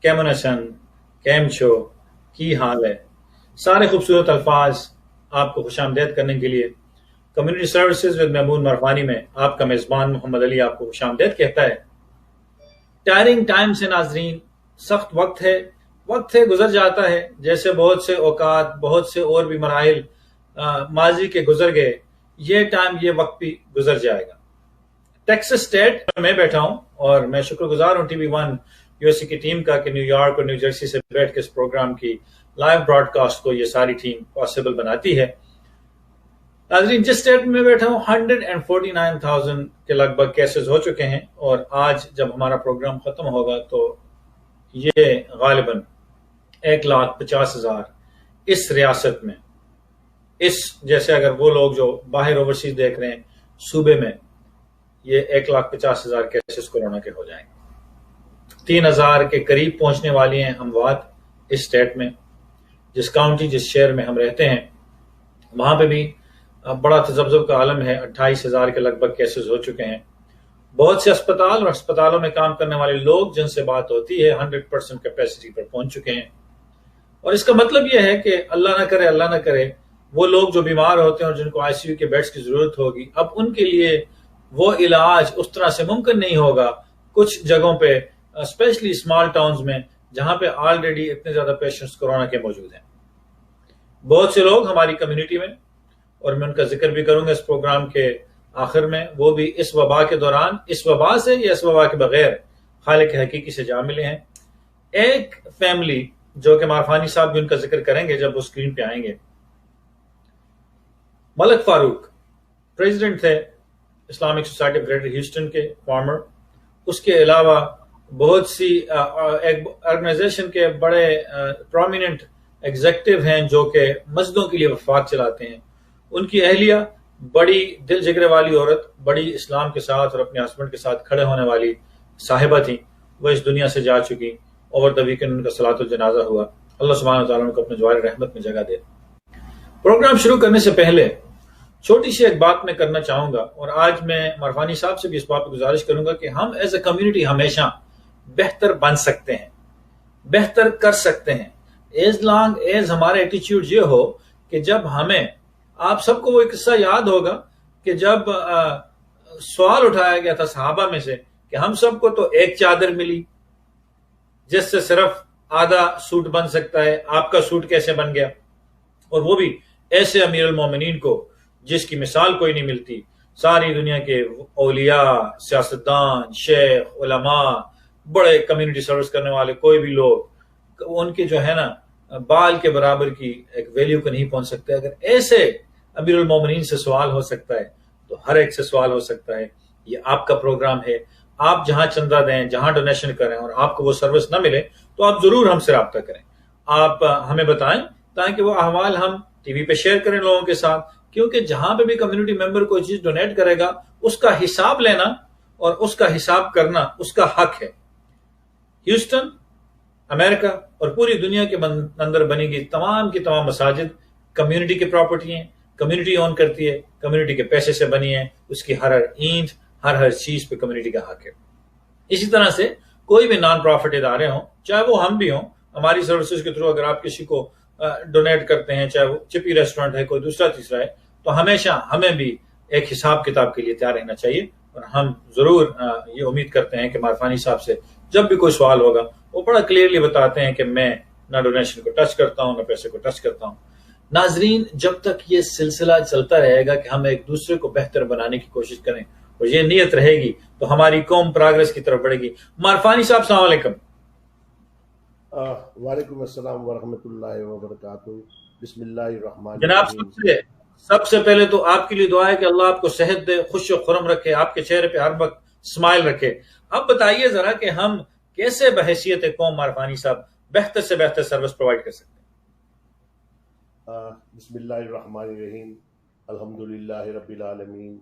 کیمن حسن، came چھو، کی حال ہے، سارے خوبصورت الفاظ آپ کو خوش آمدید کرنے کے لیے کمیونٹی سروسز ود محمود مرفانی میں آپ کا میزبان محمد علی آپ کو خوش آمدید کہتا ہے۔ ٹائرنگ ٹائم سے ناظرین، سخت وقت ہے گزر جاتا ہے، جیسے بہت سے اوقات، بہت سے اور بھی مراحل ماضی کے گزر گئے، یہ ٹائم، یہ وقت بھی گزر جائے گا۔ ٹیکسس اسٹیٹ میں بیٹھا ہوں اور میں شکر گزار ہوں TV1 USA کی ٹیم کا کہ نیو یارک اور نیو جرسی سے بیٹھ کے اس پروگرام کی لائیو براڈ کاسٹ کو یہ ساری ٹیم پاسبل بناتی ہے۔ ناظرین، جس اسٹیٹ میں بیٹھا ہوں 149,000 کے لگ بھگ کیسز ہو چکے ہیں، اور آج جب ہمارا پروگرام ختم ہوگا تو یہ غالباً 1,50,000 اس ریاست میں، اس جیسے اگر وہ لوگ جو باہر اوورسیز دیکھ رہے ہیں صوبے میں، یہ 1,50,000 کیسز کورونا کے ہو جائیں گے۔ 3,000 کے قریب پہنچنے والی ہیں اموات اس اسٹیٹ میں۔ جس کاؤنٹی، جس شہر میں ہم رہتے ہیں، وہاں پہ بھی بڑا تذبذب کا عالم ہے۔ 28,000 کے لگ بھگ کیسز ہو چکے ہیں۔ بہت سے اسپتال اور اسپتالوں میں کام کرنے والے لوگ جن سے بات ہوتی ہے 100% کیپیسٹی پر پہنچ چکے ہیں، اور اس کا مطلب یہ ہے کہ اللہ نہ کرے وہ لوگ جو بیمار ہوتے ہیں اور جن کو ICU کے بیڈز کی ضرورت ہوگی، اب ان کے لیے وہ علاج اس طرح سے ممکن نہیں ہوگا کچھ جگہوں پہ، اسپیشلی اسمال ٹاؤنز میں جہاں پہ آلریڈی اتنے زیادہ پیشنٹس کورونا کے موجود ہیں۔ بہت سے لوگ ہماری کمیونٹی میں، اور میں ان کا ذکر بھی کروں گا اس پروگرام کے آخر میں، وہ بھی اس وبا کے دوران، اس وبا سے یا اس وبا کے بغیر خالق حقیقی سے جا ملے ہیں۔ ایک فیملی جو کہ معرفانی صاحب بھی ان کا ذکر کریں گے جب وہ اسکرین پہ آئیں گے، ملک فاروق پریزیڈنٹ تھے Islamic society of greater Houston کے، فارمر۔ اس کے علاوہ بہت سی آرگنائزیشن کے بڑے پرومیننٹ ایگزیکٹو ہیں جو کہ مسجدوں کے لیے وفاق چلاتے ہیں۔ ان کی اہلیہ بڑی دل جگرے والی عورت، بڑی اسلام کے ساتھ اور اپنے ہسبینڈ کے ساتھ کھڑے ہونے والی صاحبہ تھیں، وہ اس دنیا سے جا چکی۔ اوور دا ویکینڈ ان کا صلاۃ الجنازہ ہوا۔ اللہ سبحانہ وتعالیٰ ان کو اپنے جوار رحمت میں جگہ دے۔ پروگرام شروع کرنے سے پہلے چھوٹی سی ایک بات میں کرنا چاہوں گا، اور آج میں مرفانی صاحب سے بھی اس بات پہ گزارش کروں گا کہ ہم ایز اے کمیونٹی ہمیشہ بہتر بن سکتے ہیں، بہتر کر سکتے ہیں، ایز لانگ ایز ہمارا ایٹیچیوڈ یہ ہو کہ جب ہمیں، آپ سب کو وہ قصہ یاد ہوگا کہ جب سوال اٹھایا گیا تھا صحابہ میں سے کہ ہم سب کو تو ایک چادر ملی جس سے صرف آدھا سوٹ بن سکتا ہے، آپ کا سوٹ کیسے بن گیا؟ اور وہ بھی ایسے امیر المومنین کو جس کی مثال کوئی نہیں ملتی۔ ساری دنیا کے اولیاء، سیاستدان، شیخ، علماء، بڑے کمیونٹی سروس کرنے والے کوئی بھی لوگ، ان کے جو ہے نا بال کے برابر کی ایک ویلیو کو نہیں پہنچ سکتے۔ اگر ایسے امیر المومنین سے سوال ہو سکتا ہے تو ہر ایک سے سوال ہو سکتا ہے۔ یہ آپ کا پروگرام ہے، آپ جہاں چندہ دیں، جہاں ڈونیشن کریں، اور آپ کو وہ سروس نہ ملے تو آپ ضرور ہم سے رابطہ کریں، آپ ہمیں بتائیں تاکہ وہ احوال ہم ٹی وی پہ شیئر کریں لوگوں کے ساتھ، کیونکہ جہاں پہ بھی کمیونٹی ممبر کوئی چیز ڈونیٹ کرے گا اس کا حساب لینا اور اس کا حساب کرنا اس کا حق ہے۔ ہیوسٹن، امریکہ اور پوری دنیا کے اندر بنی گئی تمام کی تمام مساجد کمیونٹی کی پراپرٹی ہیں، کمیونٹی اون کرتی ہے، کمیونٹی کے پیسے سے بنی ہے، اس کی ہر اینٹ، ہر چیز پہ کمیونٹی کا حق ہے۔ اسی طرح سے کوئی بھی نان پروفٹ ادارے ہوں، چاہے وہ ہم بھی ہوں، ہماری سروسز کے تھرو اگر آپ کسی کو ڈونیٹ کرتے ہیں، چاہے وہ چپی ریسٹورنٹ ہے، کوئی دوسرا تیسرا ہے، تو ہمیشہ ہمیں بھی ایک حساب کتاب کے لیے تیار رہنا چاہیے، اور ہم ضرور یہ امید کرتے ہیں کہ معرفانی صاحب سے جب بھی کوئی سوال ہوگا وہ بڑا کلیئرلی بتاتے ہیں کہ میں نہ ڈونیشن کو ٹچ کرتا ہوں نہ پیسے کو ٹچ کرتا ہوں۔ ناظرین، جب تک یہ سلسلہ چلتا رہے گا کہ ہم ایک دوسرے کو بہتر بنانے کی کوشش کریں اور یہ نیت رہے گی تو ہماری قوم پروگرس کی طرف بڑھے گی۔ معرفانی صاحب السلام علیکم۔ وعلیکم السلام ورحمۃ اللہ وبرکاتہ۔ بسم اللہ الرحمن جناب، الرحیم۔ سب سے پہلے تو آپ کے لیے دعا ہے کہ اللہ آپ کو صحت دے، خوش و خرم رکھے، آپ کے چہرے پہ ہر وقت اسمائل رکھے۔ اب بتائیے ذرا کہ ہم کیسے بحیثیت قوم معرفانی صاحب بہتر سے بہتر سروس پرووائڈ کر سکتے ہیں؟ بسم اللہ الرحمن الرحیم۔ الحمد للہ رب العالمین،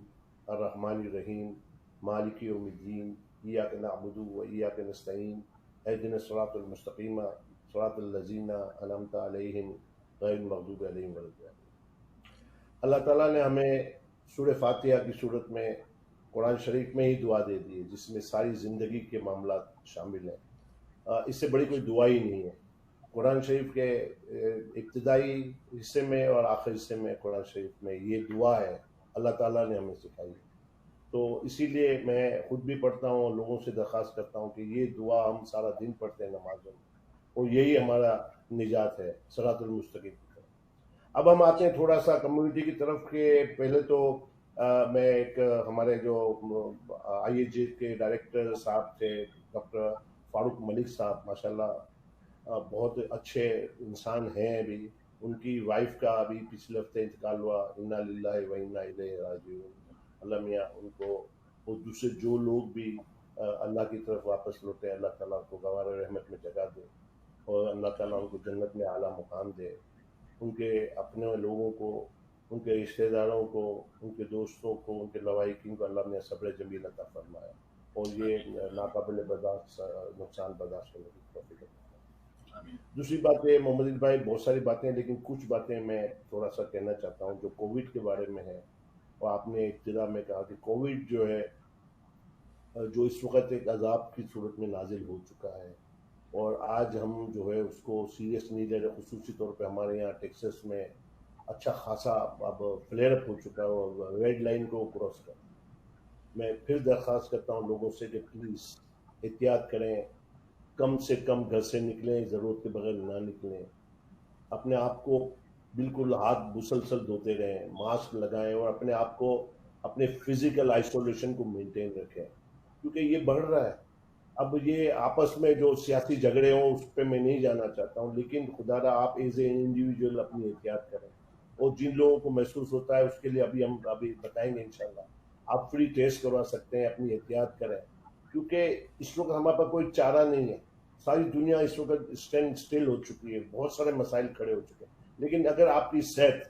الرحمن الرحیم، مالک یوم الدین، ایاک نعبد و ایاک نستعین، اہدنا الصراط المستقیم صراط الذین انعمت علیہم غیر المغضوب علیہم ولا الضالین۔ اللہ تعالیٰ نے ہمیں سورہ فاتحہ کی صورت میں قرآن شریف میں ہی دعا دے دی ہے، جس میں ساری زندگی کے معاملات شامل ہیں۔ اس سے بڑی کوئی دعا ہی نہیں ہے. قرآن شریف کے ابتدائی حصے میں اور آخر حصے میں قرآن شریف میں یہ دعا ہے، اللہ تعالیٰ نے ہمیں سکھائی. تو اسی لیے میں خود بھی پڑھتا ہوں اور لوگوں سے درخواست کرتا ہوں کہ یہ دعا ہم سارا دن پڑھتے ہیں نمازوں میں، اور یہی ہمارا نجات ہے، صراط المستقیم کی طرف. اب ہم آتے ہیں تھوڑا سا کمیونٹی کی طرف. کہ پہلے تو میں ایک ہمارے جو آئی ایچ جی کے ڈائریکٹر صاحب تھے ڈاکٹر فاروق ملک صاحب، ماشاءاللہ بہت اچھے انسان ہیں. ابھی ان کی وائف کا ابھی پچھلے ہفتے انتقال ہوا، انا للہ و انا الیہ راجعون. اللہ میاں ان کو اور دوسرے جو لوگ بھی اللہ کی طرف واپس لوٹے، اللہ تعالیٰ کو گوار رحمت میں جگہ دے، اور اللہ تعالیٰ ان کو جنت میں اعلیٰ مقام دے. ان کے اپنے لوگوں کو، ان کے رشتہ داروں کو، ان کے دوستوں کو، ان کے لواحقین کو اللہ نے صبر جمیل عطا فرمایا، اور یہ ناقابل برداشت نقصان برداشت کرنے کی توفیق عطا فرمائے. دوسری بات ہے محمد علی بھائی، بہت ساری باتیں ہیں لیکن کچھ باتیں میں تھوڑا سا کہنا چاہتا ہوں جو کووڈ کے بارے میں ہے. اور آپ نے ابتدا میں کہا کہ کووڈ جو ہے، جو اس وقت ایک عذاب کی صورت میں نازل ہو چکا ہے، اور آج ہم جو ہے اس کو سیریس نہیں لے رہے. خصوصی طور پہ ہمارے یہاں ٹیکسس میں اچھا خاصا اب فلیئر اپ ہو چکا ہے اور ریڈ لائن کو کراس کر. میں پھر درخواست کرتا ہوں لوگوں سے کہ پلیز احتیاط کریں، کم سے کم گھر سے نکلیں، ضرورت کے بغیر نہ نکلیں. اپنے آپ کو بالکل ہاتھ مسلسل دھوتے رہیں، ماسک لگائیں، اور اپنے آپ کو اپنے فزیکل آئسولیشن کو مینٹین رکھیں، کیونکہ یہ بڑھ رہا ہے. اب یہ آپس میں جو سیاسی جھگڑے ہوں اس پہ میں نہیں جانا چاہتا ہوں، لیکن خدا را آپ ایز اے انڈیویجول اپنی احتیاط کریں. اور جن لوگوں کو محسوس ہوتا ہے اس کے لیے ہم بتائیں گے انشاءاللہ. آپ فری ٹیسٹ کروا سکتے ہیں، اپنی احتیاط کریں، کیونکہ اس وقت ہمارے پاس کوئی چارہ نہیں ہے. ساری دنیا اس وقت اسٹینڈ اسٹل ہو چکی ہے، بہت سارے مسائل کھڑے ہو چکے ہیں. لیکن اگر آپ کی صحت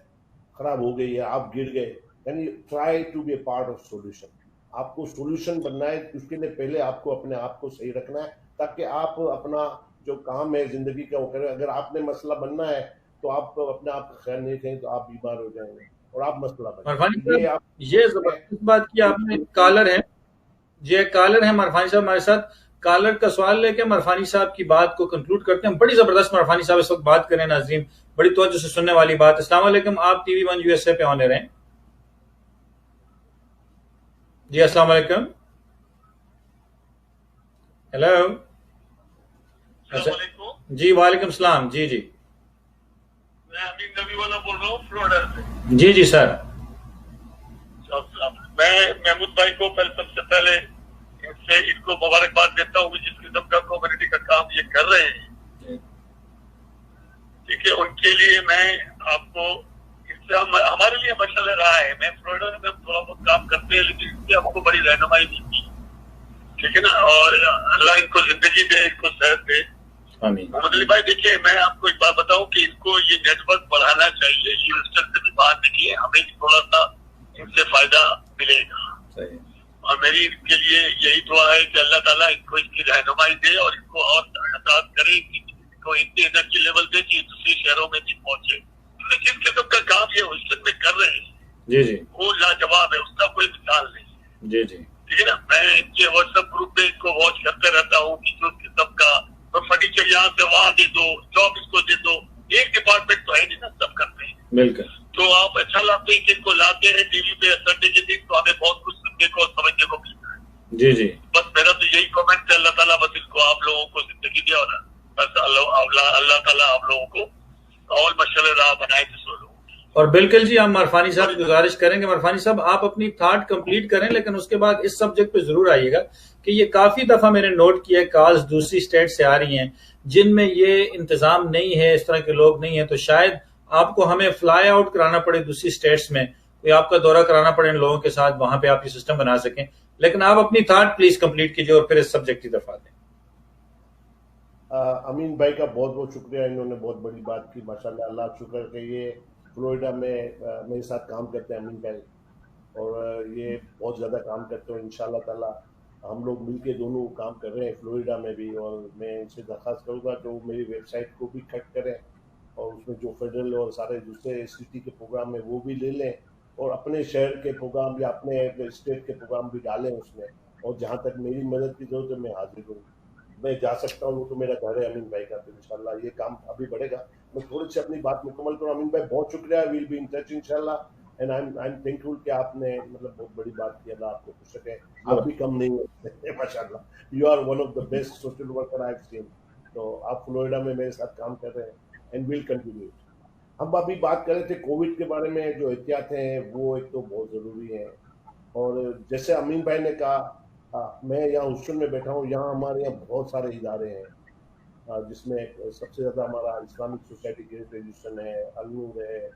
خراب ہو گئی ہے، آپ گر گئے، یعنی try to be a part of solution. آپ کو سولوشن بننا ہے، اس کے لیے پہلے آپ کو اپنے آپ کو صحیح رکھنا ہے، تاکہ آپ اپنا جو کام ہے زندگی کا وہ کریں. اگر آپ نے مسئلہ بننا ہے تو آپ اپنے آپ کا خیال نہیں رکھیں تو آپ بیمار ہو جائیں گے اور آپ مسئلہ بن جائیں عرفانی گے. صاحب، یہ آپ یہ زبردست بات کی آپ نے. کالر ہے جی، ایک کالر ہے عرفانی صاحب ہمارے ساتھ. کالر کا سوال لے کے عرفانی صاحب کی بات کو کنکلوڈ کرتے ہیں. بڑی زبردست عرفانی صاحب اس وقت بات کریں ناظرین، بڑی توجہ سے سننے والی بات. السلام علیکم، آپ T V 1 U S A پہ آنے رہیں. جی السلام علیکم. ہیلو. السلام علیکم. جی وعلیکم السلام. جی جی میں امین نبی والا بول رہا ہوں فلوریڈا سے. جی جی سر. میں محمود بھائی کو سب سے پہلے ان کو مبارکباد دیتا ہوں جس قسم کا کمیونٹی کا کام یہ کر رہے ہیں. ٹھیک ہے، ان کے لیے میں آپ کو اس سے ہمارے لیے مشغلہ رہا ہے. میں فلوریڈا میں ہم تھوڑا بہت کام کرتے ہیں لیکن اس سے ہم کو بڑی رہنمائی ملتی ہے. ٹھیک ہے نا، اور اللہ ان کو زندگی دے، ان کو صحت دے. محمد علی بھائی دیکھیے، میں آپ کو ایک بات بتاؤں کہ ان کو یہ نیٹ ورک بڑھانا چاہیے. ہیوسٹن سے بھی باہر نکلیے، ہمیں بھی تھوڑا سا ان سے فائدہ ملے گا. اور میری ان کے لیے یہی دعا ہے کہ اللہ تعالیٰ ان کو اس کی رہنمائی دے اور ان کو اور احساس کرے کہ ان کو اتنی انرجی لیول دے کہ دوسری شہروں میں بھی پہنچے. جس قسم کا کام یہ ہیوسٹن میں کر رہے ہیں وہ لاجواب ہے، اس کا کوئی مثال نہیں. جی جی ٹھیک ہے نا. میں ان کے واٹس ایپ گروپ میں ان کو واچ کرتے رہتا ہوں کہ جو قسم کا فرنیچر یہاں سے وہاں دے دو، جاب اس کو دے دو. ایک ڈپارٹمنٹ تو ہے نہیں نا، سب کرتے ہیں. بالکل. تو آپ اچھا لگتے ہیں کہ ان کو لاتے ہیں ٹی وی پہ سنڈے کے دن، تو ہمیں بہت کچھ سننے کو اور سمجھنے کو ملتا ہے. جی جی بس میرا تو یہی کامنٹ ہے، اللہ تعالیٰ بس ان کو آپ لوگوں کو زندگی دے، اور بس اللہ تعالیٰ آپ لوگوں کو اور مشغلہ راہ بنائے دوسروں لوگوں. اور بالکل جی، ہم عرفانی صاحب کی گزارش کریں گے. عرفانی صاحب آپ اپنی تھاٹ کمپلیٹ کریں، لیکن اس کے بعد اس سبجیکٹ پہ ضرور آئیے گا کہ یہ کافی دفعہ میں نے نوٹ کیا ہے کالز دوسری اسٹیٹ سے آ رہی ہیں جن میں یہ انتظام نہیں ہے، اس طرح کے لوگ نہیں ہیں. تو شاید آپ کو ہمیں فلائی آؤٹ کرانا پڑے دوسری اسٹیٹس میں، کوئی آپ کا دورہ کرانا پڑے ان لوگوں کے ساتھ، وہاں پہ آپ یہ سسٹم بنا سکیں. لیکن آپ اپنی تھاٹ پلیز کمپلیٹ کیجیے اور پھر اس سبجیکٹ کی طرف آتے ہیں. امین بھائی کا بہت بہت شکریہ، انہوں نے بہت بڑی بات کی. ماشاءاللہ، اللہ شکر کہ یہ فلوریڈا میں میرے ساتھ کام کرتے ہیں امین بھائی، اور یہ بہت زیادہ کام کرتے ہیں. انشاءاللہ تعالیٰ ہم لوگ مل کے دونوں کام کر رہے ہیں فلوریڈا میں بھی. اور میں ان سے درخواست کروں گا کہ وہ میری ویب سائٹ کو بھی کٹ کریں، اور اس میں جو فیڈرل اور سارے دوسرے سٹی کے پروگرام ہیں وہ بھی لے لیں، اور اپنے شہر کے پروگرام یا اپنے اسٹیٹ کے پروگرام بھی ڈالیں اس میں. اور جہاں تک میری مدد کی ضرورت ہے میں حاضر ہوں. میں جا سکتا ہوں, وہ تو میرا گھر ہے امین بھائی کا, تو انشاءاللہ یہ کام ابھی بڑھے گا. میں تھوڑی سی اپنی بات مکمل کروں. امین بھائی بہت شکریہ, ویل بی ان ٹچ انشاءاللہ, اینڈ آئی ایم تھینکفل کہ آپ نے مطلب بہت بڑی بات کی, اللہ آپ کو خوش رکھے. آپ بھی کم نہیں ہیں ماشاءاللہ, you are one of the best social worker I have seen. تو آپ فلوریڈا میں میرے ساتھ کام کر رہے ہیں اینڈ ول کنٹینیو. ہم ابھی بات کر رہے تھے کووڈ کے بارے میں, جو احتیاط ہیں وہ ایک تو بہت ضروری ہیں, اور جیسے امین بھائی نے کہا, میں یہاں ہاسٹل میں بیٹھا ہوں, یہاں ہمارے یہاں بہت سارے ادارے ہیں, جس میں سب سے زیادہ ہمارا اسلامک سوسائٹی کی ریجسٹریشن ہے, النور ہے,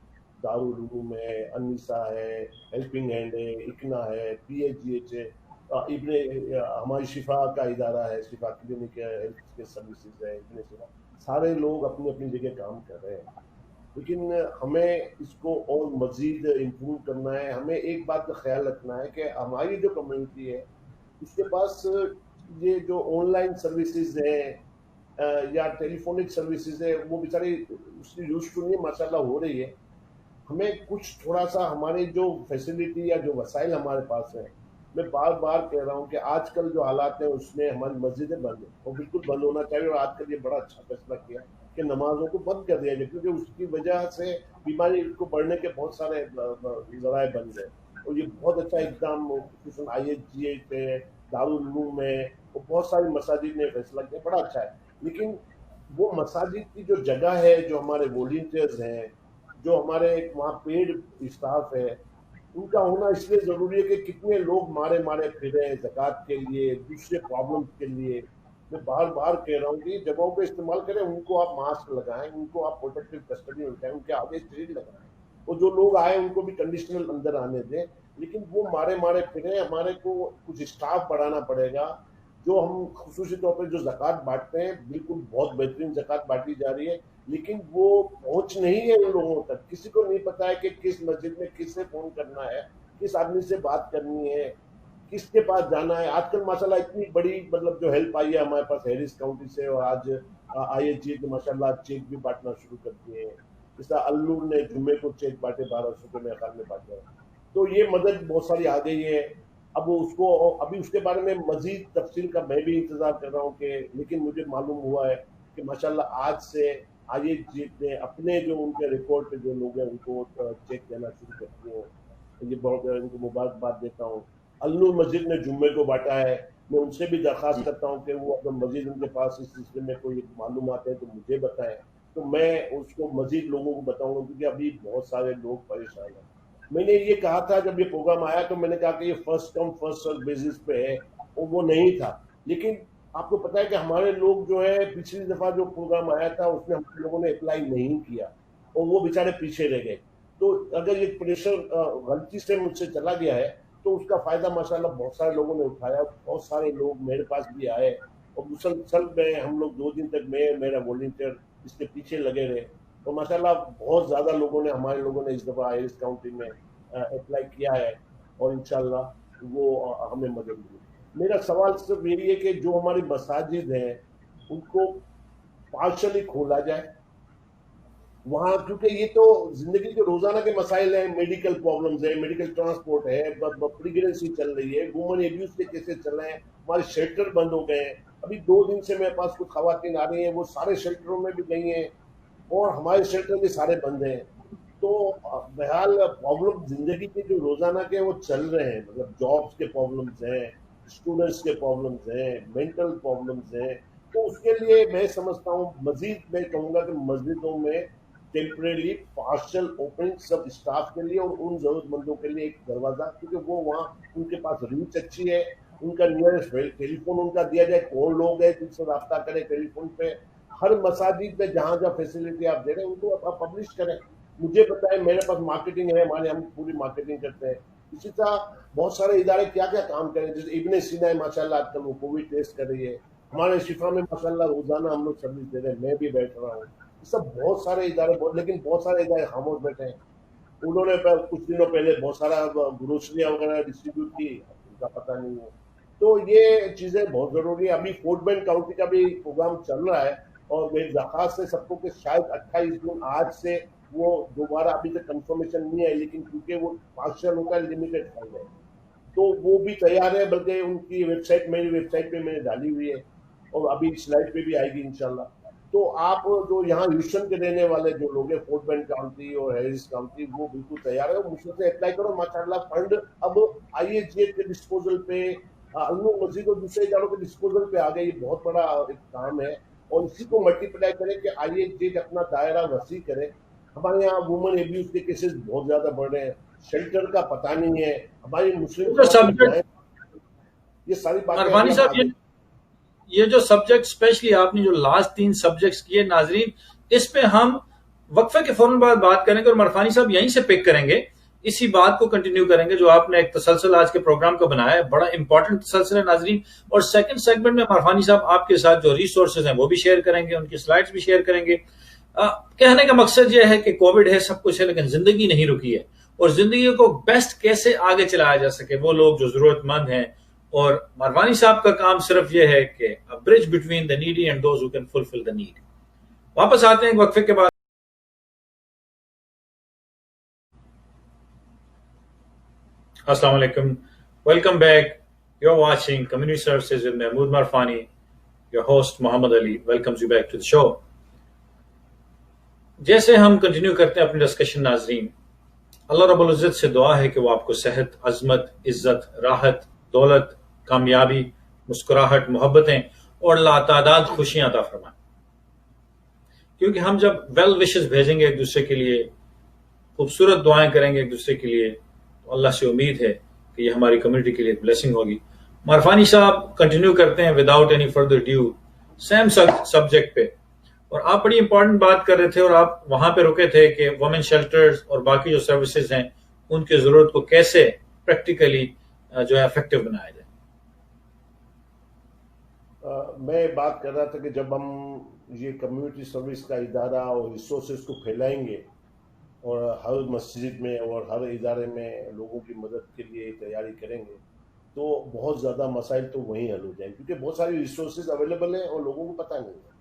دارالعلوم ہے, انیسا ہے, ہیلپنگ ہینڈ ہے, اکنا ہے, پی ایچ جی ایچ ہے, ابن ہماری شفا کا ادارہ ہے, شفا کلینک ہے, ہیلتھ کے سروسز ہے, ابن شفا. سارے لوگ اپنی اپنی جگہ کام کر رہے ہیں, لیکن ہمیں اس کو اور مزید امپروو کرنا ہے. ہمیں ایک بات کا خیال رکھنا ہے کہ ہماری جو کمیونٹی ہے اس کے پاس یہ جو آن لائن سروسز ہیں یا ٹیلی فونک سروسز ہے, وہ بیچاری اس کی یوز ٹو نہیں ماشاءاللہ ہو رہی ہے. ہمیں کچھ تھوڑا سا ہماری جو فیسلٹی یا جو وسائل ہمارے پاس ہیں, میں بار بار کہہ رہا ہوں کہ آج کل جو حالات ہیں اس میں ہماری مسجدیں بند ہیں, اور بالکل بند ہونا چاہیے. اور آج کل یہ بڑا اچھا فیصلہ کیا کہ نمازوں کو بند کر دیا جائے, کیونکہ اس کی وجہ سے بیماری کو بڑھنے کے بہت سارے ذرائع بن گئے. اور یہ بہت اچھا اقدام خصوصاً آئی ایچ جی ایچ ہے, دارالعلوم ہے, اور بہت ساری مساجد نے فیصلہ کیا, بڑا اچھا ہے. لیکن وہ مساجد کی جو جگہ ہے, جو ہمارے والنٹیئرز ہیں, جو ہمارے وہاں پیڈ اسٹاف ہے, ان کا ہونا اس لیے ضروری ہے کہ کتنے لوگ مارے پھرے ہیں زکوٰۃ کے لیے, دوسرے پرابلمس کے لیے. میں بار بار کہہ رہا ہوں کہ جگہوں پہ استعمال کریں, ان کو آپ ماسک لگائیں, ان کو آپ پروٹیکٹیو کسٹڈی میں بٹھائیں, ان کے آگے شیلڈ لگائیں, اور جو لوگ آئے ان کو بھی کنڈیشنل اندر آنے دیں. لیکن وہ مارے پھرے, ہمارے کو کچھ اسٹاف بڑھانا پڑے گا. جو ہم خصوصی طور پہ جو زکوٰۃ بانٹتے ہیں, بالکل بہت بہترین زکوٰۃ بانٹی جا رہی ہے, لیکن وہ پہنچ نہیں ہے ان لوگوں تک. کسی کو نہیں پتا ہے کہ کس مسجد میں کس سے فون کرنا ہے, کس آدمی سے بات کرنی ہے, کس کے پاس جانا ہے. آج کل ماشاءاللہ اتنی بڑی مطلب جو ہیلپ آئی ہے ہمارے پاس ہیرس کاؤنٹی سے, اور آج آئی ایچ جی کے ماشاءاللہ چیک بھی بانٹنا شروع کر دیے ہیں. جس طرح النور نے جمعے کو چیک بانٹے, 1200 کے میرے خیال میں بانٹے ہیں. تو یہ مدد بہت ساری آ گئی ہے. اب اس کو ابھی اس کے بارے میں مزید تفصیل کا میں بھی انتظار کر رہا ہوں کہ, لیکن مجھے معلوم ہوا ہے کہ ماشاءاللہ آج سے آئی ایچ جی نے اپنے جو ان کے ریکارڈ پہ جو لوگ ہیں ان کو چیک دینا شروع کر دیے ہیں. یہ بہت ان کو مبارکباد دیتا ہوں. النور مسجد نے جمعے کو بانٹا ہے. میں ان سے بھی درخواست کرتا ہوں کہ وہ اگر مزید ان کے پاس اس سلسلے میں کوئی معلومات ہیں تو مجھے بتائیں, تو میں اس کو مزید لوگوں کو بتاؤں گا, کیونکہ ابھی بہت سارے لوگ پریشان ہیں. میں نے یہ کہا تھا جب یہ پروگرام آیا, تو میں نے کہا کہ یہ first come first serve basis پہ ہے, اور وہ نہیں تھا. لیکن آپ کو پتا ہے کہ ہمارے لوگ جو ہے, پچھلی دفعہ جو پروگرام آیا تھا اس میں ہم لوگوں نے اپلائی نہیں کیا, اور وہ بیچارے پیچھے رہ گئے. تو اگر یہ پریشر غلطی سے مجھ سے چلا گیا ہے, تو اس کا فائدہ ماشاءاللہ بہت سارے لوگوں نے اٹھایا. بہت سارے لوگ میرے پاس بھی آئے, اور مسلسل میں ہم لوگ 2 دن تک میں میرا والنٹیئر اس کے پیچھے لگے رہے. تو ماشاءاللہ بہت زیادہ لوگوں نے, ہمارے لوگوں نے اس دفعہ ہیرس کاؤنٹی میں اپلائی کیا ہے, اور انشاءاللہ وہ ہمیں مدد ملی. میرا سوال صرف یہی ہے کہ جو ہماری مساجد ہیں ان کو پارشلی کھولا جائے وہاں, کیونکہ یہ تو زندگی کے روزانہ کے مسائل ہیں. میڈیکل پرابلمز ہیں, میڈیکل ٹرانسپورٹ ہے, پریگننسی چل رہی ہے, وومن ایبیوز کے کیسز چل رہے ہیں, ہمارے شیلٹر بند ہو گئے ہیں. ابھی 2 دن سے میرے پاس کچھ خواتین آ رہی ہیں, وہ سارے شیلٹروں میں بھی گئی ہیں, اور ہمارے شیلٹر بھی سارے بند ہیں. تو بہرحال پرابلم زندگی کے جو روزانہ کے وہ چل رہے ہیں, مطلب جابس کے پرابلمز ہیں, اسٹوڈنٹس کے پرابلمز ہیں, مینٹل پرابلمز ہیں. تو اس کے لیے میں سمجھتا ہوں مزید میں کہوں گا کہ مسجدوں میں ٹیمپریری پارشل اوپننگ سب اسٹاف کے لیے, اور ان ضرورت مندوں کے لیے ایک دروازہ, کیونکہ وہ وہاں ان کے پاس ریچ اچھی ہے. ان کا نیئرسٹ ٹیلی فون ان کا دیا جائے, کون لوگ ہیں جن سے رابطہ کریں ٹیلی فون پہ. ہر مساجد میں جہاں جہاں فیسلٹی آپ دے رہے ہیں ان کو آپ پبلش کریں. مجھے پتا ہے میرے پاس مارکیٹنگ ہے, ہم پوری مارکیٹنگ کرتے ہیں. اسی طرح بہت سارے ادارے کیا کیا کام کریں, جیسے ابن سینا ہے ماشاءاللہ آج کل وہ کووڈ ٹیسٹ کر رہی ہے. ہمارے شفا میں ماشاءاللہ روزانہ ہم لوگ سروس دے رہے ہیں, میں بھی بیٹھ رہا ہوں. یہ سب بہت سارے ادارے, لیکن بہت سارے ادارے خاموش بیٹھے ہیں. انہوں نے کچھ دنوں پہلے بہت سارا گروسریاں وغیرہ ڈسٹریبیوٹ کی, ان کا پتہ نہیں ہے. تو یہ چیزیں بہت ضروری ہے. ابھی فورٹ بینڈ کاؤنٹی کا بھی پروگرام چل رہا ہے, اور میری درخواست ہے سب کو کہ شاید 28 جون آج سے وہ دوبارہ, ابھی تک کنفرمیشن نہیں ہے, لیکن کیونکہ وہ پارشل ہوتا ہے, لمیٹڈ فنڈ ہے, تو وہ بھی تیار ہے. بلکہ ان کی ویب سائٹ, میری ویب سائٹ پہ میں نے ڈالی ہوئی ہے, اور ابھی سلائڈ پہ بھی آئے گی انشاءاللہ. تو آپ جو یہاں ہیوسٹن کے رہنے والے جو لوگ ہیں، فورٹ بینڈ کاؤنٹی اور ہیرس کاؤنٹی، وہ بالکل تیار ہے. مجھ سے اپلائی کرو. ماشاءاللہ فنڈ اب آئی ایچ جی کے ڈسپوزل پہ، النور مسجد اور دوسرے اداروں کے ڈسپوزل پہ آ گئے. یہ بہت بڑا ایک کام ہے، اور اسی کو ملٹی پلائی کریں کہ آئی ایچ جی اپنا دائرہ وسیع کرے. ہمارے یہاں وومن ایبیوز کے کیسز بہت زیادہ بڑھ رہے ہیں، شیلٹر کا پتہ نہیں ہے. ہماری مسلم خواتین، یہ ساری باتیں عرفانی صاحب، یہ جو سبجیکٹ اسپیشلی آپ نے جو لاسٹ 3 سبجیکٹس کیے ناظرین، اس پہ ہم وقفے کے فوراً بعد بات کریں گے، اور عرفانی صاحب یہیں سے پک کریں گے، اسی بات کو کنٹینیو کریں گے جو آپ نے ایک تسلسل آج کے پروگرام کا بنایا ہے. بڑا امپورٹنٹ تسلسل ہے ناظرین. اور سیکنڈ سیگمنٹ میں عرفانی صاحب آپ کے ساتھ جو ریسورسز ہیں وہ بھی شیئر کریں گے، ان کی سلائڈز بھی شیئر کریں گے. کہنے کا مقصد یہ ہے کہ کووڈ ہے، سب کچھ ہے، لیکن زندگی نہیں رکی ہے، اور زندگی کو بیسٹ کیسے آگے چلایا جا سکے، وہ لوگ جو ضرورت مند ہیں. اور عرفانی صاحب کا کام صرف یہ ہے کہ bridge between the needy and those who can fulfil the need. واپس آتے ہیں وقفے کے بعد. السلام علیکم، welcome back. You are watching community services with Mahmood Marfani. Your host Muhammad Ali welcomes you back to the show. جیسے ہم کنٹینیو کرتے ہیں اپنی ڈسکشن ناظرین، اللہ رب العزت سے دعا ہے کہ وہ آپ کو صحت، عظمت، عزت، راحت، دولت، کامیابی، مسکراہٹ، محبتیں اور لاتعداد خوشیاں عطا فرمائیں. کیونکہ ہم جب ویل وشز بھیجیں گے ایک دوسرے کے لیے، خوبصورت دعائیں کریں گے ایک دوسرے کے لیے، تو اللہ سے امید ہے کہ یہ ہماری کمیونٹی کے لیے ایک بلیسنگ ہوگی. عرفانی صاحب کنٹینیو کرتے ہیں without any further due same subject پہ. اور آپ بڑی امپورٹنٹ بات کر رہے تھے، اور آپ وہاں پہ رکے تھے کہ وومن شیلٹرز اور باقی جو سروسز ہیں ان کی ضرورت کو کیسے پریکٹیکلی جو ہے افیکٹو بنایا جائے. میں بات کر رہا تھا کہ جب ہم یہ کمیونٹی سروس کا ادارہ اور ریسورسز کو پھیلائیں گے، اور ہر مسجد میں اور ہر ادارے میں لوگوں کی مدد کے لیے تیاری کریں گے، تو بہت زیادہ مسائل تو وہیں حل ہو جائیں گے. کیونکہ بہت ساری ریسورسز اویلیبل ہیں اور لوگوں کو پتہ نہیں ہے،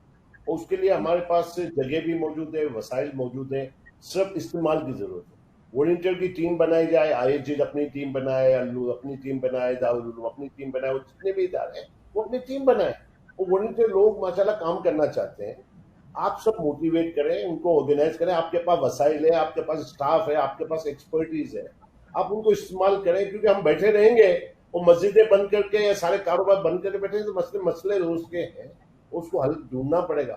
اور اس کے لیے ہمارے پاس جگہ بھی موجود ہے، وسائل موجود ہیں، صرف استعمال کی ضرورت ہے. والنٹیئر کی ٹیم بنائی جائے، آئی ایچ جی اپنی ٹیم بنائے، النور اپنی ٹیم بنائے، دارالعلوم اپنی ٹیم بنائے، وہ جتنے بھی ادارے ہیں وہ اپنی ٹیم بنائے. وہ والنٹیئر لوگ ماشاءاللہ کام کرنا چاہتے ہیں. آپ سب موٹیویٹ کریں، ان کو آرگنائز کریں. آپ کے پاس وسائل ہے، آپ کے پاس اسٹاف ہے، آپ کے پاس ایکسپرٹیز ہے، آپ ان کو استعمال کریں. کیونکہ ہم بیٹھے رہیں گے اور مسجدیں بند کر کے یا سارے کاروبار بند کر کے بیٹھے ہیں تو مسئلے روز کے ہیں، اس کو حل ڈھونڈنا پڑے گا.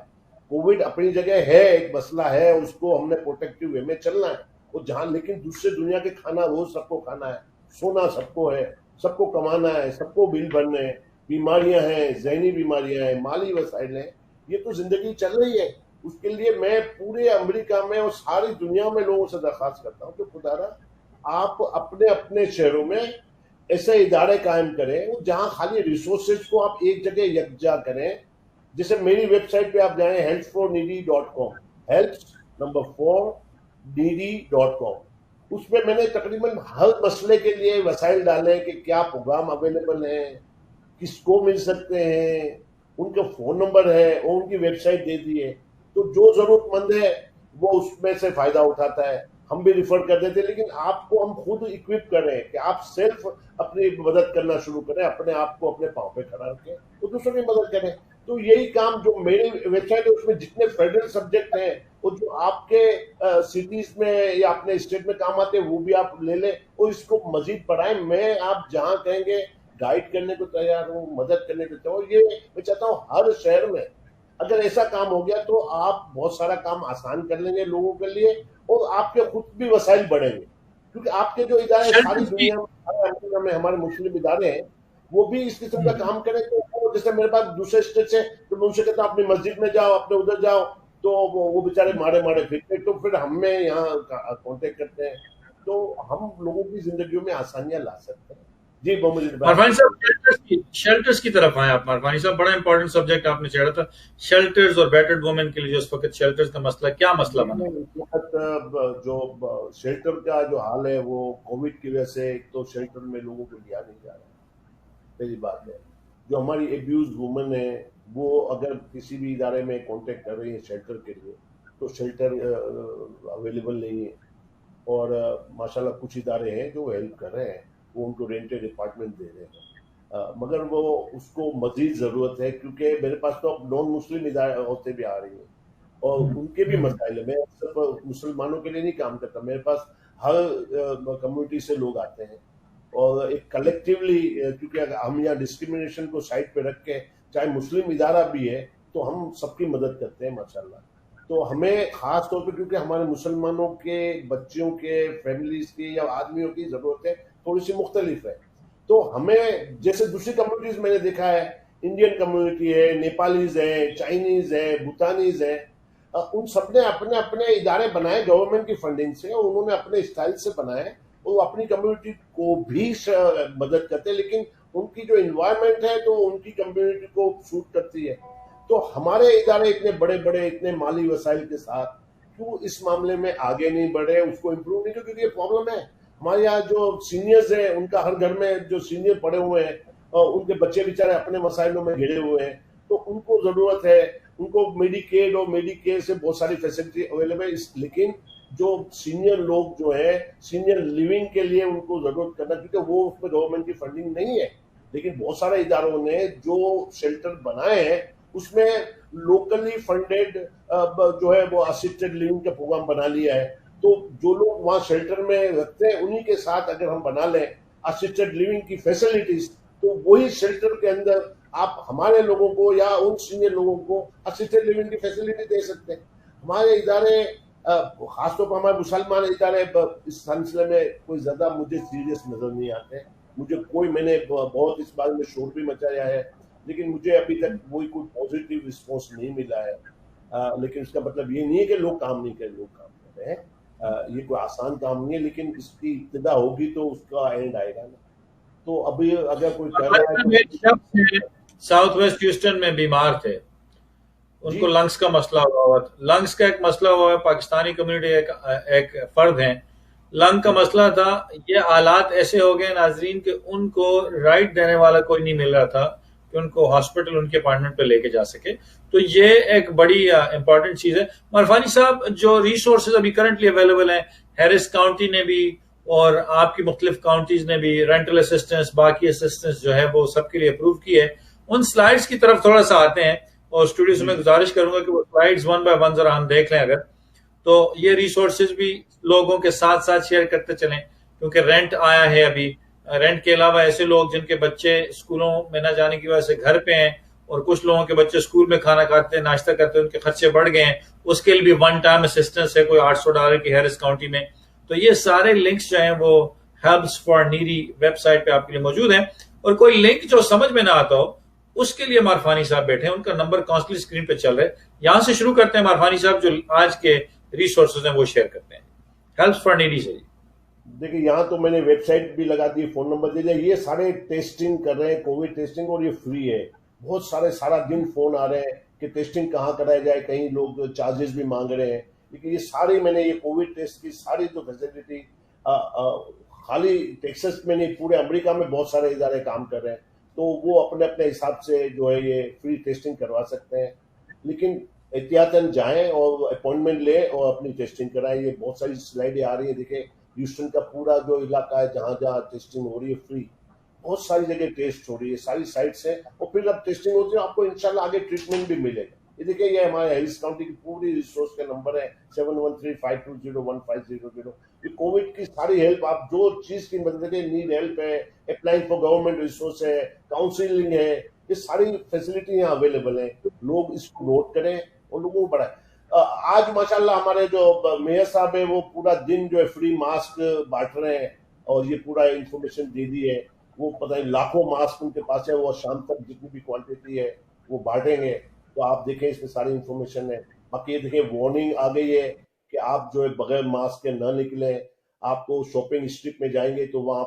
کووڈ اپنی جگہ ہے، ایک مسئلہ ہے، اس کو ہم نے پروٹیکٹیو وے میں چلنا ہے. اور جہاں لیکن دوسرے دنیا کے کھانا روز سب کو کھانا ہے، سونا سب کو ہے، سب کو کمانا ہے، سب کو بل بھرنے ہیں، بیماریاں ہیں، ذہنی بیماریاں ہیں، مالی وسائل ہیں. یہ تو زندگی چل رہی ہے. اس کے لیے میں پورے امریکہ میں اور ساری دنیا میں لوگوں سے درخواست کرتا ہوں کہ خدارا آپ اپنے اپنے شہروں میں ایسے ادارے قائم کریں جہاں خالی ریسورسز کو آپ ایک جگہ یکجا کریں. جیسے میری ویب سائٹ پہ آپ جائیں helps4needy.com، helps4needy.com. اس میں نے تقریباً ہر مسئلے کے لیے وسائل ڈالے کہ کیا پروگرام اویلیبل ہیں، کس کو مل سکتے ہیں، ان کا فون نمبر ہے اور ان کی ویب سائٹ دے دی ہے. تو جو ضرورت مند ہے وہ اس میں سے فائدہ اٹھاتا ہے. ہم بھی ریفر کر دیتے ہیں، لیکن آپ کو ہم خود اکوپ کر رہے ہیں کہ آپ سیلف اپنی مدد کرنا شروع کریں، اپنے آپ کو اپنے پاؤں پہ کھڑا رکھیں تو دوسروں کی مدد کریں. تو یہی کام جو میری ویب سائٹ ہے اس میں جتنے فیڈرل سبجیکٹ ہیں اور جو آپ کے سٹیز میں یا اپنے اسٹیٹ میں کام آتے ہیں وہ بھی آپ لے لیں اور اس کو مزید بڑھائیں. میں آپ جہاں کہیں گے گائیڈ کرنے کو تیار ہوں، مدد کرنے کو تیار ہوں. یہ میں چاہتا ہوں ہر شہر میں اگر ایسا کام ہو گیا تو آپ بہت سارا کام آسان کر لیں گے لوگوں کے لیے، اور آپ کے خود بھی وسائل بڑھیں گے. کیونکہ آپ کے جو ادارے ساری دنیا میں ہمارے مسلم ادارے ہیں وہ بھی اس قسم کا کام کریں. تو جیسے میرے پاس دوسرے اسٹیٹ سے تو میں ان سے کہتا ہوں اپنی مسجد میں جاؤ، اپنے ادھر جاؤ، تو وہ بیچارے مارے پھرتے، تو پھر ہمیں یہاں کانٹیکٹ کرتے ہیں. تو ہم لوگوں کی زندگیوں میں آسانیاں لا سکتے ہیں. جی عرفانی صاحب شیلٹرز کی طرف آئے آپ. عرفانی صاحب بڑا امپورٹنٹ سبجیکٹ آپ نے چھیڑا تھا، شیلٹرز اور بیٹرڈ وومن کے لیے جو اس وقت شیلٹرز کا مسئلہ، کیا مسئلہ بنا؟ اس وقت جو شیلٹر کا جو حال ہے وہ کووڈ کی وجہ سے ایک تو شیلٹر میں لوگوں کو لیا نہیں جا رہا. پہلی بات ہے جو ہماری ایبیوز وومن ہیں وہ اگر کسی بھی ادارے میں کانٹیکٹ کر رہی ہیں شیلٹر کے لیے تو شیلٹر اویلیبل نہیں ہے. اور ماشاءاللہ کچھ ادارے ہیں جو ہیلپ کر رہے ہیں، وہ ان کو رینٹڈ اپارٹمنٹ دے رہے ہیں. مگر وہ اس کو مزید ضرورت ہے، کیونکہ میرے پاس تو اب نان مسلم عورتیں بھی آ رہی ہیں اور ان کے بھی مسائل ہیں. میں صرف مسلمانوں کے لیے نہیں کام کرتا، میرے پاس ہر کمیونٹی سے لوگ آتے ہیں اور ایک کلیکٹیولی، کیونکہ ہم یہاں ڈسکریمنیشن کو سائڈ پہ رکھ کے، چاہے مسلم ادارہ بھی ہے تو ہم سب کی مدد کرتے ہیں ماشاءاللہ. تو ہمیں خاص طور پہ کیونکہ ہمارے مسلمانوں کے بچوں کے فیملیز کی یا آدمیوں کی ضرورتیں تھوڑی سی مختلف ہے، تو ہمیں جیسے دوسری کمیونٹیز میں نے دیکھا ہے، انڈین کمیونٹی ہے، نیپالیز ہیں، چائنیز ہیں، بھوٹانیز ہیں، ان سب نے اپنے اپنے ادارے بنائے گورنمنٹ کی فنڈنگ سے، اور انہوں نے اپنے اسٹائل سے بنائے، وہ اپنی کمیونٹی کو بھی مدد کرتے ہیں، لیکن ان کی جو انوائرمنٹ ہے تو ان کی کمیونٹی کو سوٹ کرتی ہے. تو ہمارے ادارے اتنے بڑے بڑے اتنے مالی وسائل کے ساتھ کیوں اس معاملے میں آگے نہیں بڑھے، اس کو امپروو نہیں کیا؟ کیونکہ یہ پرابلم ہے. ہمارے یہاں جو سینئرز ہیں، ان کا ہر گھر میں جو سینئر پڑے ہوئے ہیں اور ان کے بچے بیچارے اپنے مسائلوں میں گھرے ہوئے ہیں، تو ان کو ضرورت ہے، ان کو میڈیکیڈ اور میڈیکیئر سے بہت ساری فیسلٹی اویلیبل ہے، لیکن جو سینئر لوگ جو ہیں سینئر لیونگ کے لیے ان کو ضرورت کرنا، کیونکہ وہ اس میں گورنمنٹ کی فنڈنگ نہیں ہے. لیکن بہت سارے اداروں نے جو شیلٹر بنائے ہیں اس میں لوکلی فنڈیڈ جو ہے وہ اسسٹڈ لیونگ کا پروگرام بنا لیا ہے. تو جو لوگ وہاں شیلٹر میں رکھتے ہیں انہی کے ساتھ اگر ہم بنا لیں اسسٹڈ لیونگ کی فیسلٹیز، تو وہی شیلٹر کے اندر آپ ہمارے لوگوں کو یا ان سینئر لوگوں کو اسسٹڈ لیونگ کی فیسلٹی دے سکتے ہیں. ہمارے ادارے خاص طور پر ہمارے مسلمان ادارے اس سلسلے میں کوئی زیادہ مجھے سیریس نظر نہیں آتے. میں نے بہت اس بارے میں شور بھی مچایا ہے، لیکن مجھے ابھی تک کوئی پازیٹیو رسپانس نہیں ملا ہے. لیکن اس کا مطلب یہ نہیں ہے کہ لوگ کام نہیں کریں، لوگ کام کر رہے ہیں. یہ کوئی آسان کام نہیں ہے، لیکن اس کی ابتدا ہوگی تو اس کا اینڈ آئے گا نا. تو ابھی اگر کوئی کر رہا ہے ساؤتھ ویسٹ ہیوسٹن میں بیمار تھے، ان کو لنگس کا مسئلہ ہوا تھا. لنگس کا ایک مسئلہ ہوا ہے، پاکستانی کمیونٹی ایک فرد ہیں، لنگ کا مسئلہ تھا. یہ حالات ایسے ہو گئے ناظرین کہ ان کو رائٹ دینے والا کوئی نہیں مل رہا تھا کہ ان کو ہاسپٹل ان کے اپارٹمنٹ پہ لے کے جا سکے. تو یہ ایک بڑی امپورٹنٹ چیز ہے. مرفانی صاحب، جو ریسورسز ابھی کرنٹلی اویلیبل ہیں، ہیرس کاؤنٹی نے بھی اور آپ کی مختلف کاؤنٹیز نے بھی رینٹل اسسٹنس، باقی اسسٹنس جو ہے وہ سب کے لیے اپروو کی ہے. ان سلائیڈز کی طرف تھوڑا سا آتے ہیں اور اسٹوڈیو سے میں گزارش کروں گا کہ وہ سلائیڈز ون بائی ون ذرا ہم دیکھ لیں اگر تو. یہ ریسورسز بھی لوگوں کے ساتھ ساتھ شیئر کرتے چلیں، کیونکہ رینٹ آیا ہے ابھی. رینٹ کے علاوہ ایسے لوگ جن کے بچے اسکولوں میں نہ جانے کی وجہ سے گھر پہ ہیں، اور کچھ لوگوں کے بچے اسکول میں کھانا کھاتے ہیں، ناشتہ کرتے ہیں، ان کے خرچے بڑھ گئے ہیں، اس کے لیے بھی ون ٹائم اسسٹنس ہے کوئی $800 کی ہیرس کاؤنٹی میں. تو یہ سارے لنکس جو ہیں وہ helps for needy website پہ آپ کے لیے موجود ہیں. اور کوئی لنک جو سمجھ میں نہ آتا ہو اس کے لیے مارفانی صاحب بیٹھے ہیں، ان کا نمبر کانسٹنٹلی اسکرین پہ چل رہا ہے. یہاں سے شروع کرتے ہیں مارفانی صاحب، جو آج کے ریسورسز ہیں وہ شیئر کرتے ہیں. ہیلپس فار نیڈی سے دیکھیں، یہاں تو میں نے ویب سائٹ بھی لگا دی، فون نمبر دے دیا. یہ سارے ٹیسٹنگ کر رہے ہیں، کووڈ ٹیسٹنگ، اور یہ فری ہے. بہت سارا دن فون آ رہے ہیں کہ ٹیسٹنگ کہاں کرایا جائے، کہیں لوگ چارجز بھی مانگ رہے ہیں. لیکن یہ ساری میں نے یہ کووڈ ٹیسٹ کی ساری جو فیسلٹی خالی ٹیکسس میں نہیں، پورے امریکہ میں بہت سارے ادارے کام کر رہے ہیں، تو وہ اپنے اپنے حساب سے جو ہے یہ فری ٹیسٹنگ کروا سکتے ہیں. لیکن احتیاطاً جائیں اور اپوائنٹمنٹ لیں اور اپنی ٹیسٹنگ کرائیں. یہ بہت ساری سلائیڈیں آ رہی ہیں، دیکھیں ہیوسٹن کا پورا جو علاقہ ہے جہاں جہاں ٹیسٹنگ ہو رہی ہے فری، بہت ساری جگہ ٹیسٹ ہو رہی ہے، ساری سائٹس ہیں. اور پھر اب ٹیسٹنگ ہوتی ہے آپ کو انشاءاللہ آگے ٹریٹمنٹ بھی ملے گا. یہ دیکھیں، یہ ہمارے ہیرس کاؤنٹی کی پوری ریسورس کا نمبر ہے 7135201500. یہ کووڈ کی ساری ہیلپ، آپ جو چیز کی مدد ہے، نیڈ ہیلپ ہے، اپلائنگ فار گورنمنٹ ریسورس ہے، کاؤنسلنگ ہے، یہ ساری فیسلٹی یہاں اویلیبل ہیں. لوگ اس کو نوٹ کریں اور لوگوں کو بڑھائیں. آج ماشاءاللہ ہمارے جو میئر صاحب ہیں وہ پورا دن جو ہے فری ماسک بانٹ رہے ہیں، اور یہ پورا انفارمیشن دے دی ہے. وہ پتہ نہیں لاکھوں ماسک ان کے پاس ہے، وہ شام تک جتنی بھی کوانٹٹی ہے وہ بانٹیں گے. تو آپ دیکھیں اس میں ساری انفارمیشن ہے. باقی یہ دیکھیں وارننگ آ گئی ہے کہ آپ جو ہے بغیر ماسک کے نہ نکلیں. آپ کو شاپنگ اسٹرپ میں جائیں گے تو وہاں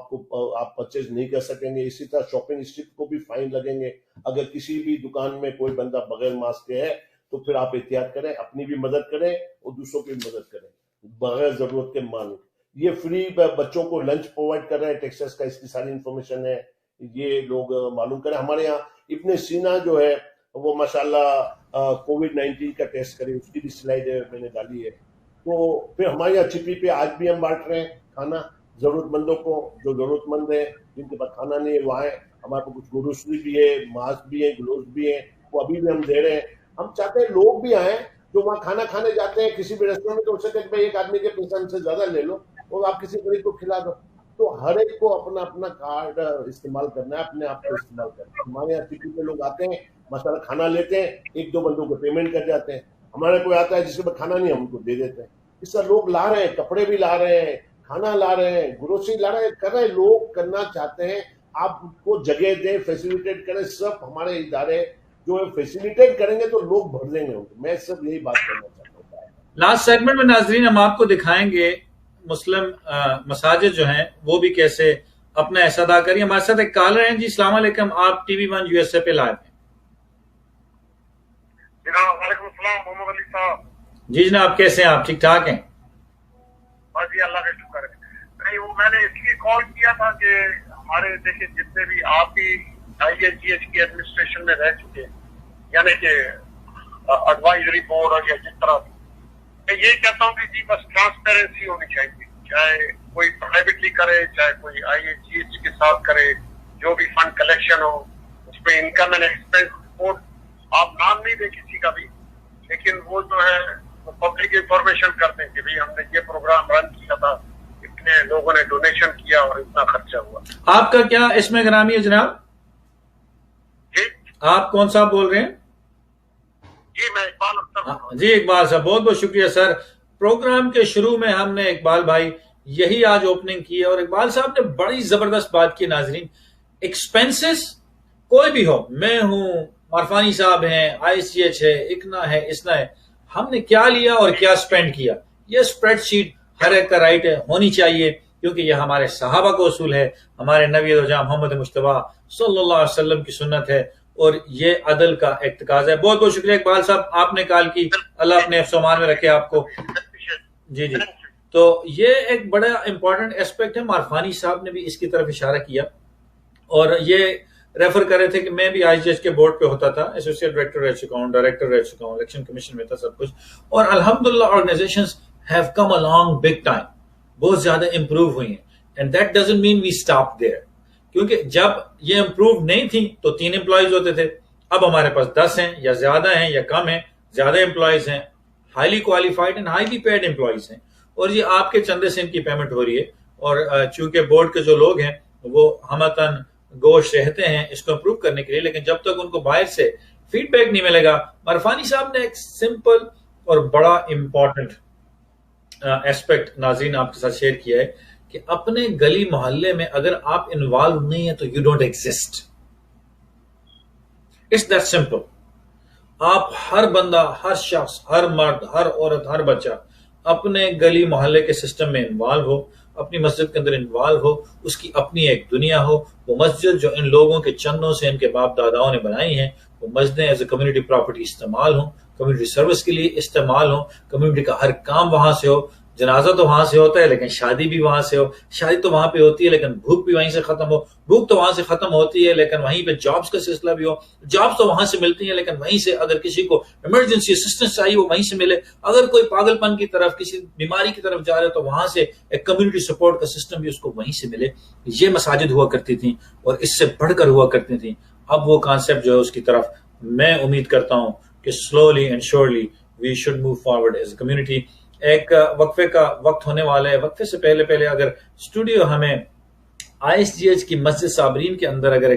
آپ پرچیز نہیں کر سکیں گے. اسی طرح شاپنگ اسٹرپ کو بھی فائن لگیں گے. اگر کسی بھی دکان میں کوئی بندہ بغیر ماسک کے ہے تو پھر آپ احتیاط کریں، اپنی بھی مدد کریں اور دوسروں کی بھی مدد کریں بغیر ضرورت کے مال. یہ فری بچوں کو لنچ پرووائڈ کر رہے ہیں ٹیکسس کا، اس کی ساری انفارمیشن ہے، یہ لوگ معلوم کریں. ہمارے یہاں ابن سینا جو ہے وہ ماشاءاللہ کووڈ 19 کا ٹیسٹ کرے، اس کی بھی سلائیڈ میں نے ڈالی ہے. تو پھر ہمارے یہاں چھپی پہ آج بھی ہم بانٹ رہے ہیں کھانا ضرورت مندوں کو، جو ضرورت مند ہیں جن کے پاس کھانا نہیں ہے وہ آئیں. ہمارے پاس کچھ گروسری بھی ہے, ماسک بھی ہیں, گلوز بھی ہیں, وہ ابھی بھی ہم دے رہے ہیں. ہم چاہتے ہیں لوگ بھی آئیں جو وہاں کھانا کھانے جاتے ہیں کسی بھی ریسٹورینٹ میں, تو اس سے کہ بھائی ایک آدمی کے پیسہ سے زیادہ لے لو اور آپ کسی غریب کو کھلا دو. تو ہر ایک کو اپنا اپنا کارڈ استعمال کرنا ہے, اپنے آپ کو استعمال کرنا ہے. ہمارے یہاں سٹی کے لوگ آتے ہیں, مسئلہ کھانا لیتے ہیں, ایک دو بندوں کو پیمنٹ کر جاتے ہیں. ہمارے کوئی آتا ہے جس کے پاس کھانا نہیں, ہم ان کو دے دیتے ہیں. اس طرح لوگ لا رہے ہیں, کپڑے بھی لا رہے ہیں, کھانا لا رہے ہیں, گروسری لا رہے ہیں, کر رہے ہیں. لوگ کرنا چاہتے ہیں, آپ کو جگہ دیں, فیسیلیٹیٹ کریں. سب ہمارے ادارے جو فیسیلیٹیٹ کریں گے تو لوگ بھر دیں گے. میں سب یہی بات کرنا چاہتا ہوں. لاسٹ سیگمنٹ میں ناظرین ہم آپ کو دکھائیں گے مسلم مساجد جو ہیں وہ بھی کیسے اپنا ایسا ادا کریے. ہمارے ساتھ ایک کالر ہیں. جی السلام علیکم, آپ ٹی وی 1 USA پہ لائیو ہیں. وعلیکم السلام محمد علی صاحب. جی جناب, کیسے ہیں آپ؟ ٹھیک ٹھاک ہیں؟ جی اللہ کا شکر ہے. نہیں, وہ میں نے اس لیے کال کیا تھا کہ ہمارے دیکھیں جتنے بھی آپ بھی IAGH کی ایڈمنسٹریشن میں رہ چکے, یعنی کہ ایڈوائزری بورڈ اور یا جس طرح بھی, میں یہ کہتا ہوں کہ جی بس ٹرانسپیرنسی ہونی چاہیے. چاہے کوئی پرائیویٹلی کرے, چاہے کوئی IAGH کے ساتھ کرے, جو بھی فنڈ کلیکشن ہو اس پہ انکم اینڈ ایکسپینس رپورٹ, آپ نام نہیں دیں کسی کا بھی, لیکن وہ جو ہے پبلک انفارمیشن کر دیں کہ ہم نے یہ پروگرام رن کیا تھا, اتنے لوگوں نے ڈونیشن کیا اور اتنا خرچہ ہوا. آپ کا کیا اس میں گرامی ہے جناب؟ جی آپ کون صاحب بول رہے ہیں؟ جی میں اقبال اختر. جی اقبال صاحب, بہت بہت شکریہ سر. پروگرام کے شروع میں ہم نے اقبال بھائی یہی آج اوپننگ کی ہے, اور اقبال صاحب نے بڑی زبردست بات کی. ناظرین, ایکسپینسز کوئی بھی ہو, میں ہوں, عرفانی صاحب ہیں, ICH ہے, اکنا ہے, اسنا ہے, ہم نے کیا لیا اور کیا سپینڈ کیا, یہ اسپریڈ شیٹ ہر ایک کا رائٹ ہے, ہونی چاہیے, کیونکہ یہ ہمارے صحابہ کا اصول ہے, ہمارے نبی رجا محمد مصطفیٰ صلی اللہ علیہ وسلم کی سنت ہے, اور یہ عدل کا اقتضا ہے. بہت بہت شکریہ اقبال صاحب, آپ نے کال کی, اللہ اپنے حفظ و امان میں رکھے آپ کو. جی جی, تو یہ ایک بڑا امپورٹنٹ ایسپیکٹ ہے. عرفانی صاحب نے بھی اس کی طرف اشارہ کیا, اور یہ ریفر کر رہے تھے کہ میں بھی IGH کے بورڈ پہ ہوتا تھا, ایسوسیٹ ڈائریکٹر رہ چکا ہوں, ڈائریکٹر رہ چکا ہوں, الیکشن کمیشن میں تھا, سب کچھ, اور الحمدللہ organisations have come along big time, بہت زیادہ امپروو ہوئی ہیں. And that doesn't mean we stop there, کیونکہ جب یہ امپروو نہیں تھی تو 3 امپلائیز ہوتے تھے, اب ہمارے پاس 10 ہیں, یا زیادہ ہیں یا کم ہیں, زیادہ امپلائیز ہیں, highly qualified and highly paid employees ہیں, اور یہ آپ کے چندے سے ان کی پیمنٹ ہو رہی ہے. اور چونکہ بورڈ کے جو لوگ ہیں وہ ہمتاً گوش رہتے ہیں اس کو امپروو کرنے کے لیے, لیکن جب تک ان کو باہر سے فیڈ بیک نہیں ملے گا. عرفانی صاحب نے ایک سمپل اور بڑا امپورٹنٹ ایسپیکٹ ناظرین آپ کے ساتھ شیئر کیا ہے کہ اپنے گلی محلے میں اگر آپ انوالو نہیں ہیں تو you don't exist. It's that simple. آپ ہر بندہ, ہر شخص, ہر مرد, ہر عورت, ہر بچہ اپنے گلی محلے کے سسٹم میں انوالو ہو, اپنی مسجد کے اندر انوالو ہو, اس کی اپنی ایک دنیا ہو. وہ مسجد جو ان لوگوں کے چندوں سے ان کے باپ داداؤں نے بنائی ہیں, وہ مسجدیں ایز اے کمیونٹی پراپرٹی استعمال ہوں, کمیونٹی سروس کے لیے استعمال ہوں, کمیونٹی کا ہر کام وہاں سے ہو. جنازہ تو وہاں سے ہوتا ہے لیکن شادی بھی وہاں سے ہو, شادی تو وہاں پہ ہوتی ہے لیکن بھوک بھی وہیں سے ختم ہو, بھوک تو وہاں سے ختم ہوتی ہے لیکن وہیں پہ جابز کا سلسلہ بھی ہو, جابز تو وہاں سے ملتی ہیں لیکن وہیں سے اگر کسی کو ایمرجنسی اسسٹنس چاہیے وہ وہیں سے ملے, اگر کوئی پاگل پن کی طرف, کسی بیماری کی طرف جا رہے تو وہاں سے ایک کمیونٹی سپورٹ کا سسٹم بھی اس کو وہیں سے ملے. یہ مساجد ہوا کرتی تھیں اور اس سے بڑھ کر ہوا کرتی تھیں. اب وہ کانسیپٹ جو ہے اس کی طرف میں امید کرتا ہوں کہ slowly and surely we should move forward as a community. ایک وقفے کا وقت ہونے والا ہے. وقفے سے پہلے اگر اسٹوڈیو ہمیں ISGH کی مسجد صابرین کے اندر اگر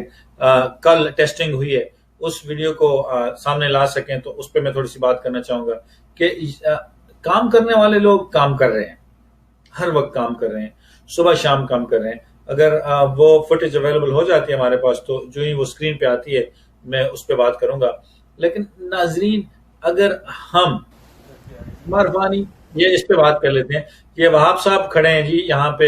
کل ٹیسٹنگ ہوئی ہے اس ویڈیو کو سامنے لا سکیں تو اس پہ میں تھوڑی سی بات کرنا چاہوں گا کہ کام کرنے والے لوگ کام کر رہے ہیں, ہر وقت کام کر رہے ہیں, صبح شام کام کر رہے ہیں. اگر وہ فوٹیج اویلیبل ہو جاتی ہے ہمارے پاس تو جو ہی وہ اسکرین پہ آتی ہے میں اس پہ بات کروں گا. لیکن ناظرین اگر ہم مہربانی یہ اس پہ بات کر لیتے ہیں. یہ وہاب صاحب کھڑے ہیں جی یہاں پہ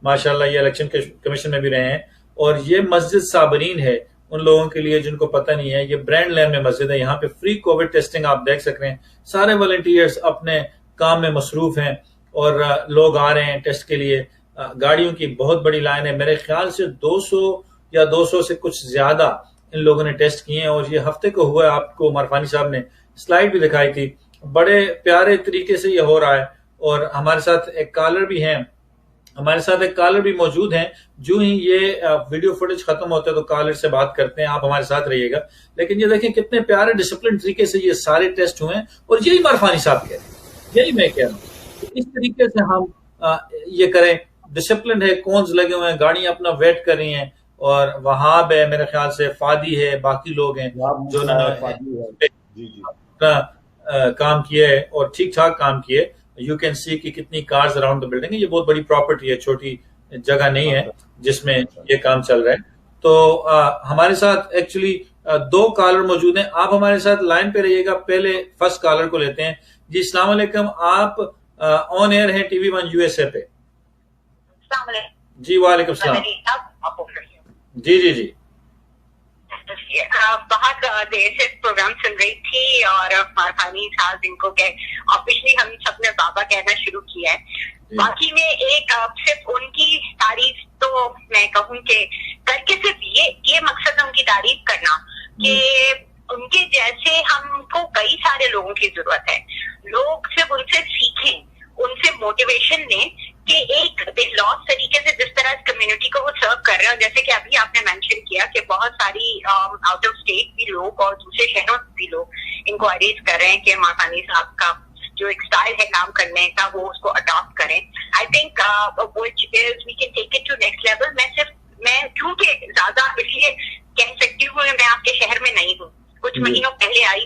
ماشاءاللہ, یہ الیکشن کمیشن میں بھی رہے ہیں, اور یہ مسجد صابرین ہے ان لوگوں کے لیے جن کو پتہ نہیں ہے. یہ برینڈ لین میں مسجد ہے, یہاں پہ فری کووڈ ٹیسٹنگ آپ دیکھ سک رہے ہیں. سارے والنٹیئرز اپنے کام میں مصروف ہیں اور لوگ آ رہے ہیں ٹیسٹ کے لیے. گاڑیوں کی بہت بڑی لائن ہے, میرے خیال سے 200 یا 200 سے کچھ زیادہ ان لوگوں نے ٹیسٹ کیے ہیں, اور یہ ہفتے کو ہوا ہے. آپ کو عرفانی صاحب نے سلائیڈ بھی دکھائی تھی, بڑے پیارے طریقے سے یہ ہو رہا ہے. اور ہمارے ساتھ ایک کالر بھی ہیں ہمارے ساتھ ایک کالر بھی موجود ہیں. جو ہی یہ ویڈیو فوٹیج ختم ہوتا ہے تو کالر سے بات کرتے ہیں. آپ ہمارے ساتھ رہیے گا. لیکن یہ دیکھیں کتنے پیارے ڈسپلن طریقے سے یہ سارے ٹیسٹ ہوئے ہیں, اور یہی عرفانی صاحب کہہ رہے ہیں, یہی میں کہہ رہا ہوں. اس طریقے سے ہم یہ کریں. ڈسپلن ہے, کونز لگے ہوئے ہیں, گاڑیاں اپنا ویٹ کر رہی ہیں, اور وہاب ہے, میرے خیال سے فادی ہے, باقی لوگ ہیں جو کام کیے ہے اور ٹھیک ٹھاک کام کیے. یو کین سی کہ کتنی کارز اراؤنڈ دا بلڈنگ ہے. یہ بہت بڑی پراپرٹی ہے, چھوٹی جگہ نہیں ہے جس میں یہ کام چل رہا ہے. تو ہمارے ساتھ ایکچولی 2 کالر موجود ہیں. آپ ہمارے ساتھ لائن پہ رہیے گا. پہلے فرسٹ کالر کو لیتے ہیں. جی السلام علیکم. آپ آن ایئر ہیں ٹی وی 1 USA پہ. جی وعلیکم السلام. جی جی جی بہت دیر سے پروگرام سن رہی تھی, اور عرفانی صاحب جن کو آفیشلی ہم سب نے بابا کہنا شروع کیا ہے. باقی میں ایک صرف ان کی تعریف تو میں کہوں کہ کر کے صرف یہ مقصد ہے ان کی تعریف کرنا کہ ان کے جیسے ہم کو کئی سارے لوگوں کی ضرورت ہے. لوگ صرف ان سے سیکھیں, ان سے موٹیویشن لیں کہ ایک بے لوس طریقے سے جس طرح اس کمیونٹی کو وہ سرو کر رہے ہیں. جیسے کہ ابھی آپ نے مینشن کیا کہ بہت ساری آؤٹ آف اسٹیٹ بھی لوگ اور دوسرے شہروں سے بھی لوگ انکوائریز کر رہے ہیں کہ ماخانی صاحب کا جو ایک اسٹائل ہے کام کرنے کا وہ اس کو اڈاپٹ کریں. I think which is we can take it to next level. میں کیونکہ زیادہ اس لیے کہہ سکتی ہوں میں آپ کے شہر میں نہیں ہوں. کچھ مہینوں پہلے آئی,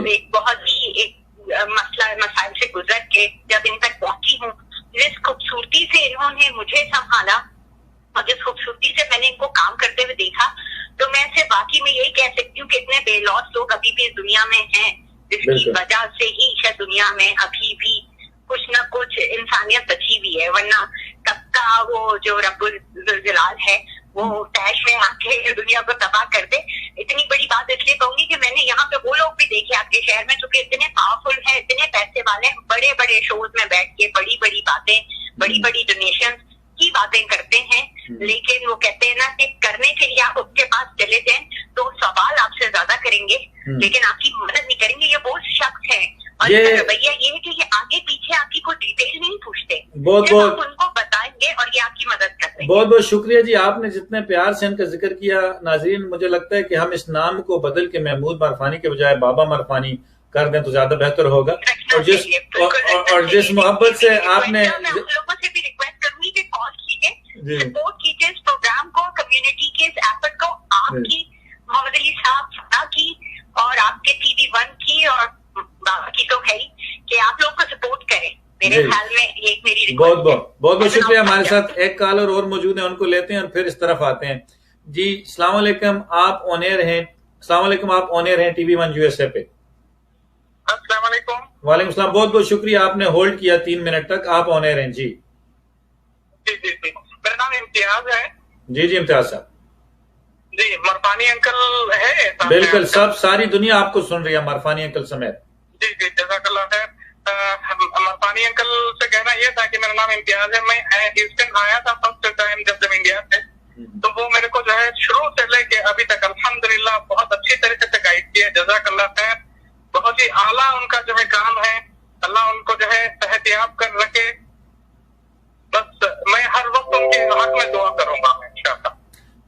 ایک بہت ہی ایک مسائل سے گزر کے جب ان تک پہنچی ہوں, جس خوبصورتی سے انہوں نے مجھے سنبھالا اور جس خوبصورتی سے میں نے ان کو کام کرتے ہوئے دیکھا, تو میں سے باقی میں یہی کہہ سکتی ہوں کہ اتنے بے لوس لوگ ابھی بھی اس دنیا میں ہیں, جس کی وجہ سے ہی شاید دنیا میں ابھی بھی کچھ نہ کچھ انسانیت بچی ہوئی ہے. ورنہ کب کا وہ جو رب الجلال ہے وہ تیش میں آ کے دنیا کو تباہ کر دے. اتنی بڑی بات اس لیے کہوں گی کہ میں نے یہاں پہ وہ لوگ بھی دیکھے آپ کے شہر میں جو کہ اتنے پاورفل ہیں, اتنے پیسے والے ہیں, بڑے بڑے شوز میں بیٹھ کے بڑی بڑی باتیں, بڑی بڑی ڈونیشن کی باتیں کرتے ہیں, لیکن وہ کہتے ہیں نا کہ کرنے کے لیے آپ اس کے پاس چلے جائیں تو سوال آپ سے زیادہ کریں گے لیکن آپ کی مدد نہیں کریں گے. یہ وہ شخص ہے, اور رویہ یہ ہے کہ یہ آگے پیچھے آپ کی کوئی ڈیٹیل نہیں پوچھتے, آپ ان کو بتائیں گے اور یہ آپ کی مدد کریں گے. بہت بہت شکریہ جی, آپ نے جتنے پیار سے ان کا ذکر کیا. ناظرین مجھے لگتا ہے کہ ہم اس نام کو بدل کے محمود مرفانی کے بجائے بابا مرفانی کر دیں تو زیادہ بہتر ہوگا. اور جس محبت سے آپ نے لوگوں سے بھی ریکویسٹ کروں گی کہ کال کیجیے, سپورٹ کیجیے اس پروگرام کو, کمیونٹی کے اس ایفرٹ کو, آپ کی محمد علی صاحب کی اور آپ کے ٹی وی 1 کی اور بابا کی تو ہے ہی کہ آپ لوگ کو سپورٹ کریں. میرے خیال میں یہ میری بہت شکریہ. ہمارے ساتھ ایک کالر اور موجود ہیں, ان کو لیتے ہیں اور پھر اس طرف آتے ہیں. جی السلام علیکم, آپ آن ایئر ہیں. السلام علیکم, آپ آن ایئر ہیں ٹی وی 1 USA پہ. السلام علیکم. وعلیکم السلام. بہت بہت شکریہ, آپ نے ہولڈ کیا 3 منٹ تک. آپ آن ایئر ہیں. جی جی میرا نام امتیاز ہے. جی امتیاز صاحب. جی مرفانی انکل ہے. بالکل, ساری دنیا آپ کو سن رہی ہے, مرفانی انکل سمیت. جی جزاک اللہ خیر. مرفانی انکل سے کہنا یہ تھا کہ میرا نام امتیاز ہے. میں ہیوسٹن آیا تھا فرسٹ ٹائم جب انڈیا سے, تو وہ میرے کو جو ہے شروع سے لے کے ابھی تک الحمدللہ بہت اچھی طریقے سے گائیڈ کیا. جزاک اللہ خیر. بہت ہی اعلیٰ ان کا جو ہے کام ہے. اللہ ان کو جو ہے صحت یاب کر رکھے. بس میں ہر وقت ان کے حق میں دعا کروں گا انشاءاللہ.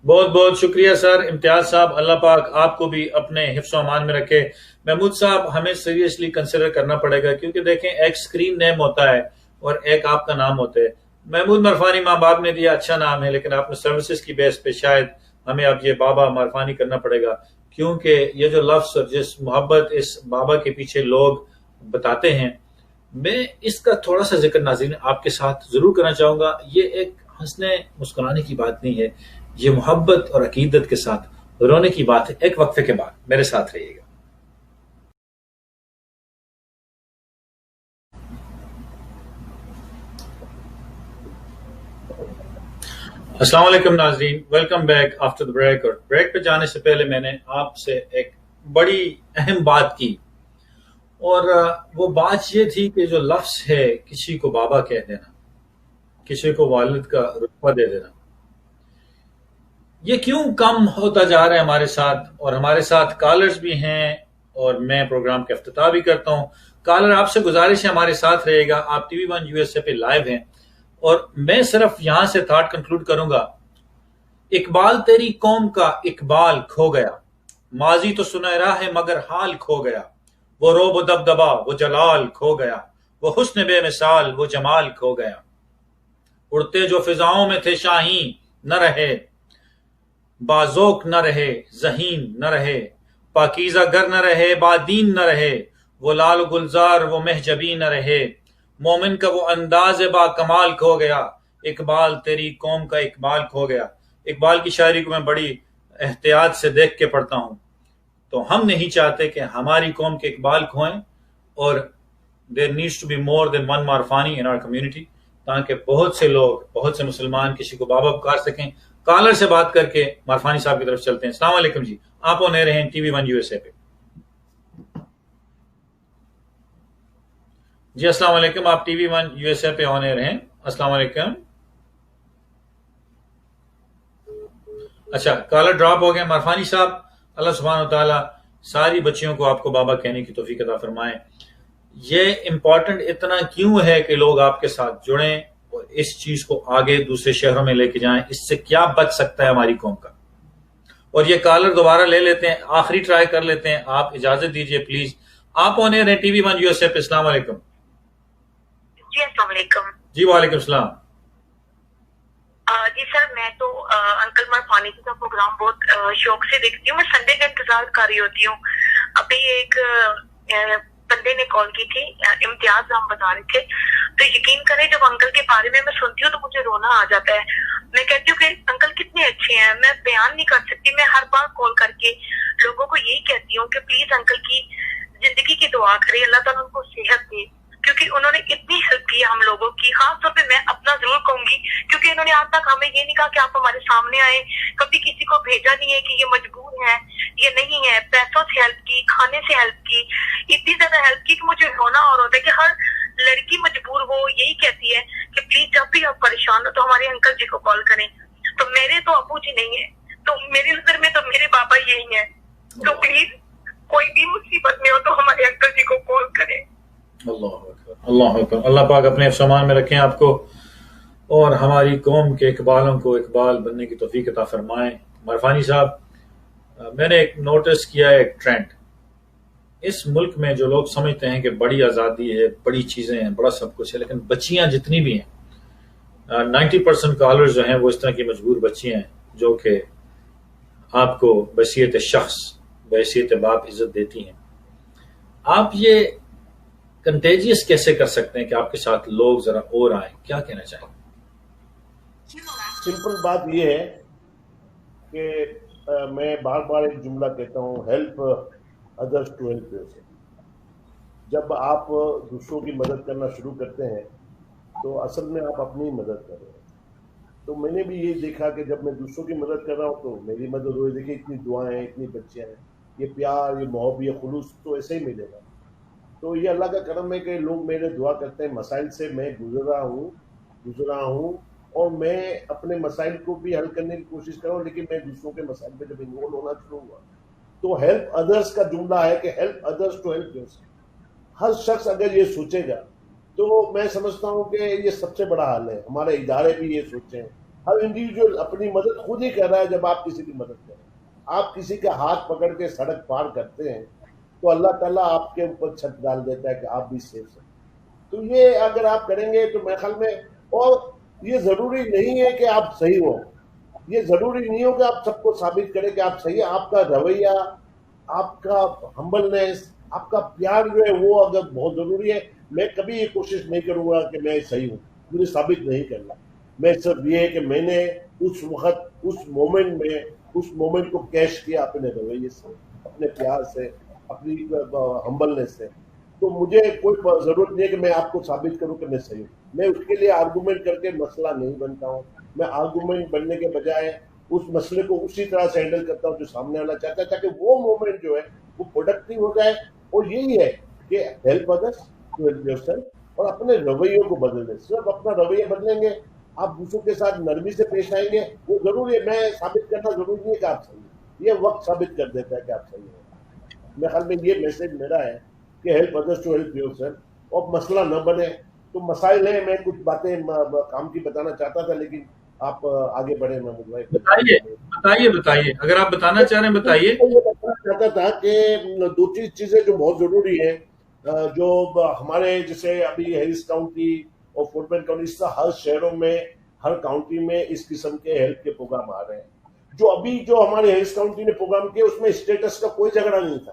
بہت بہت شکریہ سر امتیاز صاحب. اللہ پاک آپ کو بھی اپنے حفظ و امان میں رکھے. محمود صاحب ہمیں سیریسلی کنسیڈر کرنا پڑے گا, کیونکہ دیکھیں ایک اسکرین نیم ہوتا ہے اور ایک آپ کا نام ہوتا ہے. محمود مرفانی ماں باپ نے دیا, اچھا نام ہے, لیکن آپ نے سروسز کی بیس پہ شاید ہمیں اب یہ بابا مرفانی کرنا پڑے گا, کیونکہ یہ جو لفظ اور جس محبت اس بابا کے پیچھے لوگ بتاتے ہیں. میں اس کا تھوڑا سا ذکر ناظرین آپ کے ساتھ ضرور کرنا چاہوں گا. یہ ایک ہنسنے مسکرانے کی بات نہیں ہے, یہ محبت اور عقیدت کے ساتھ رونے کی بات ہے. ایک وقفے کے بعد میرے ساتھ رہیے گا. السلام علیکم ناظرین, welcome back after the break. اور بریک پہ جانے سے پہلے میں نے آپ سے ایک بڑی اہم بات کی, اور وہ بات یہ تھی کہ جو لفظ ہے کسی کو بابا کہہ دینا, کسی کو والد کا رتبہ دے دینا, یہ کیوں کم ہوتا جا رہا ہے ہمارے ساتھ. اور ہمارے ساتھ کالرز بھی ہیں اور میں پروگرام کا افتتاح بھی کرتا ہوں. کالر آپ سے گزارش ہے ہمارے ساتھ رہے گا. آپ ٹی وی 1 USA پہ لائیو ہیں, اور میں صرف یہاں سے تھاٹ کنکلوڈ کروں گا، اقبال تیری قوم کا اقبال کھو گیا، ماضی تو سنہرا ہے مگر حال کھو گیا، وہ روب و دبدبا وہ جلال کھو گیا، وہ حسن بے مثال وہ جمال کھو گیا، اڑتے جو فضاؤں میں تھے شاہین نہ رہے، بازوک نہ رہے ذہین نہ رہے، پاکیزہ گر نہ رہے بادین نہ رہے، وہ لال و گلزار وہ مہجبی نہ رہے، مومن کا وہ انداز با کمال کھو گیا، اقبال تیری قوم کا اقبال کھو گیا۔ اقبال کی شاعری کو میں بڑی احتیاط سے دیکھ کے پڑھتا ہوں، تو ہم نہیں چاہتے کہ ہماری قوم کے اقبال کھوئیں، اور there needs to be more than one Marfani in our community، تاکہ بہت سے لوگ، بہت سے مسلمان کسی کو بابا پکار سکیں۔ کالر سے بات کر کے مارفانی صاحب کی طرف چلتے ہیں۔ السلام علیکم جی، آپ آن ایئر ہیں T V one U S A پہ۔ جی السلام علیکم، آپ T V one U S A پہ آن ایئر ہیں۔ السلام علیکم۔ اچھا کالر ڈراپ ہو گئے۔ مارفانی صاحب، اللہ سبحانہ وتعالیٰ ساری بچیوں کو آپ کو بابا کہنے کی توفیق عطا فرمائے۔ یہ امپورٹنٹ اتنا کیوں ہے کہ لوگ آپ کے ساتھ جڑیں اور اس چیز کو آگے دوسرے شہروں میں لے کے جائیں؟ اس سے کیا بچ سکتا ہے ہماری قوم کا؟ اور یہ کالر دوبارہ لے لیتے ہیں، آخری ٹرائی کر لیتے ہیں، آپ اجازت دیجئے پلیز۔ آپ آن ایئر ہیں T V one U S A پہ۔ السلام علیکم۔ جی السلام علیکم۔ جی وعلیکم السلام۔ جی سر، میں تو انکل مارفانی جی کا پروگرام بہت شوق سے دیکھتی ہوں، میں سنڈے کا انتظار کر رہی ہوتی ہوں۔ ابھی ایک بندے نے کال کی تھی، امتیاز نام بتا رہے تھے، تو یقین کریں جب انکل کے بارے میں سنتی ہوں تو مجھے رونا آ جاتا ہے۔ میں کہتی ہوں کہ انکل کتنے اچھے ہیں، میں بیان نہیں کر سکتی۔ میں ہر بار کال کر کے لوگوں کو یہی کہتی ہوں کہ پلیز انکل کی زندگی کی دعا کرے، اللہ تعالیٰ ان کو صحت دے، کیونکہ انہوں نے اتنی ہیلپ کی ہم لوگوں کی۔ خاص طور پہ میں اپنا ضرور کہوں گی، کیونکہ انہوں نے آج تک ہمیں یہ نہیں کہا کہ آپ ہمارے سامنے آئے، کبھی کسی کو بھیجا نہیں ہے کہ یہ مجبور ہے یہ نہیں ہے، پیسوں سے ہیلپ کی، کھانے سے ہیلپ کی، اتنی زیادہ ہیلپ کی کہ مجھے رونا اور ہوتا ہے کہ ہر لڑکی مجبور ہو یہی کہتی ہے کہ پلیز جب بھی آپ پریشان ہو تو ہمارے انکل جی کو کال کریں۔ تو میرے تو ابو جی نہیں ہیں، تو میری نظر میں تو میرے بابا یہی ہیں، تو پلیز کوئی بھی مصیبت میں ہو تو ہمارے انکل جی کو کال کریں۔ اللہ اکبر، اللہ اکبر۔ اللہ پاک اپنے سامان میں رکھیں آپ کو، اور ہماری قوم کے اقبالوں کو اقبال بننے کی توفیق عطا فرمائیں۔ مارفانی صاحب، میں نے ایک نوٹس کیا ہے، ایک ٹرینڈ اس ملک میں، جو لوگ سمجھتے ہیں کہ بڑی آزادی ہے، بڑی چیزیں ہیں، بڑا سب کچھ ہے، لیکن بچیاں جتنی بھی ہیں 90% کالرز جو ہیں وہ اس طرح کی مجبور بچیاں ہیں جو کہ آپ کو بحیثیت شخص، بحیثیت باپ عزت دیتی ہیں۔ آپ یہ کنٹیجیس کیسے کر سکتے ہیں کہ آپ کے ساتھ لوگ ذرا اور آئیں؟ کیا کہنا چاہیں؟ سمپل بات یہ ہے کہ میں بار بار ایک جملہ کہتا ہوں، help others to help yourself. جب آپ دوسروں کی مدد کرنا شروع کرتے ہیں تو اصل میں آپ اپنی مدد کر رہے ہیں۔ تو میں نے بھی یہ دیکھا کہ جب میں دوسروں کی مدد کر رہا ہوں تو میری مدد ہوئی۔ دیکھیں اتنی دعائیں ہیں، اتنی بچیاں ہیں، یہ پیار، یہ محبت، یہ خلوص تو ایسے ہی ملے گا۔ تو یہ اللہ کا کرم ہے کہ لوگ میرے دعا کرتے ہیں۔ مسائل سے میں گزرا ہوں اور میں اپنے مسائل کو بھی حل کرنے کی کوشش کر رہا ہوں، لیکن میں دوسروں کے مسائل پہ جب انوالو ہونا شروع ہوا تو ہیلپ ادرس کا جملہ ہے کہ help others to help yourself. ہر شخص اگر یہ سوچے گا تو میں سمجھتا ہوں کہ یہ سب سے بڑا حل ہے۔ ہمارے ادارے بھی یہ سوچیں، ہر انڈیویجول اپنی مدد خود ہی کر رہا ہے۔ جب آپ کسی کی مدد کریں، آپ کسی کا ہاتھ پکڑ کے سڑک پار کرتے ہیں تو اللہ تعالیٰ آپ کے اوپر چھت ڈال دیتا ہے کہ آپ بھی سیف ہیں۔ تو یہ اگر آپ کریں گے تو میرے خیال میں، اور یہ ضروری نہیں ہے کہ آپ صحیح ہو، یہ ضروری نہیں ہو کہ آپ سب کو ثابت کریں کہ آپ صحیح ہیں۔ آپ کا رویہ، آپ کا ہمبلنس، آپ کا پیار جو ہے وہ اگر بہت ضروری ہے۔ میں کبھی یہ کوشش نہیں کروں گا کہ میں صحیح ہوں، مجھے ثابت نہیں کرنا۔ میں صرف یہ ہے کہ میں نے اس وقت، اس مومنٹ کو کیش کیا اپنے رویے سے، اپنے پیار سے، اپنی ہمبلنس سے۔ تو مجھے کوئی ضرورت نہیں ہے کہ میں آپ کو ثابت کروں کہ میں صحیح ہوں۔ میں اس کے لیے آرگومنٹ کر کے مسئلہ نہیں بنتا ہوں۔ میں آرگومنٹ بننے کے بجائے اس مسئلے کو اسی طرح سے ہینڈل کرتا ہوں جو سامنے والا چاہتا ہے، تاکہ وہ مومنٹ جو ہے وہ پروڈکٹیو ہو جائے۔ اور یہی ہے کہ help others to help yourself, اور اپنے رویوں کو بدل دیں۔ صرف اپنا رویہ بدلیں گے، آپ دوسروں کے ساتھ نرمی سے پیش آئیں گے۔ وہ ضروری ہے، میں ثابت کرنا ضروری نہیں ہے کہ آپ صحیح ہیں، یہ وقت ثابت کر دیتا ہے کہ آپ صحیح ہیں۔ میرے خیال میں یہ میسج میرا ہے کہ help others to help yourself, اور مسئلہ نہ بنے تو مسائل ہیں. میں کچھ باتیں کام کی بتانا چاہتا تھا لیکن آپ آگے بڑھے. محمود بھائی بتائیے اگر آپ بتانا چاہ رہے ہیں بتائیے. میں بتانا چاہتا تھا کہ دو چیزیں جو بہت ضروری ہیں جو ہمارے جیسے ابھی ہیرس کاؤنٹی اور فورٹ وین کاؤنٹی اس طرح ہر شہروں میں ہر کاؤنٹی میں اس قسم کے ہیلتھ کے پروگرام آ رہے ہیں. جو ہمارے ہیرس کاؤنٹی نے پروگرام کیا اس میں اسٹیٹس کا کوئی جھگڑا نہیں تھا.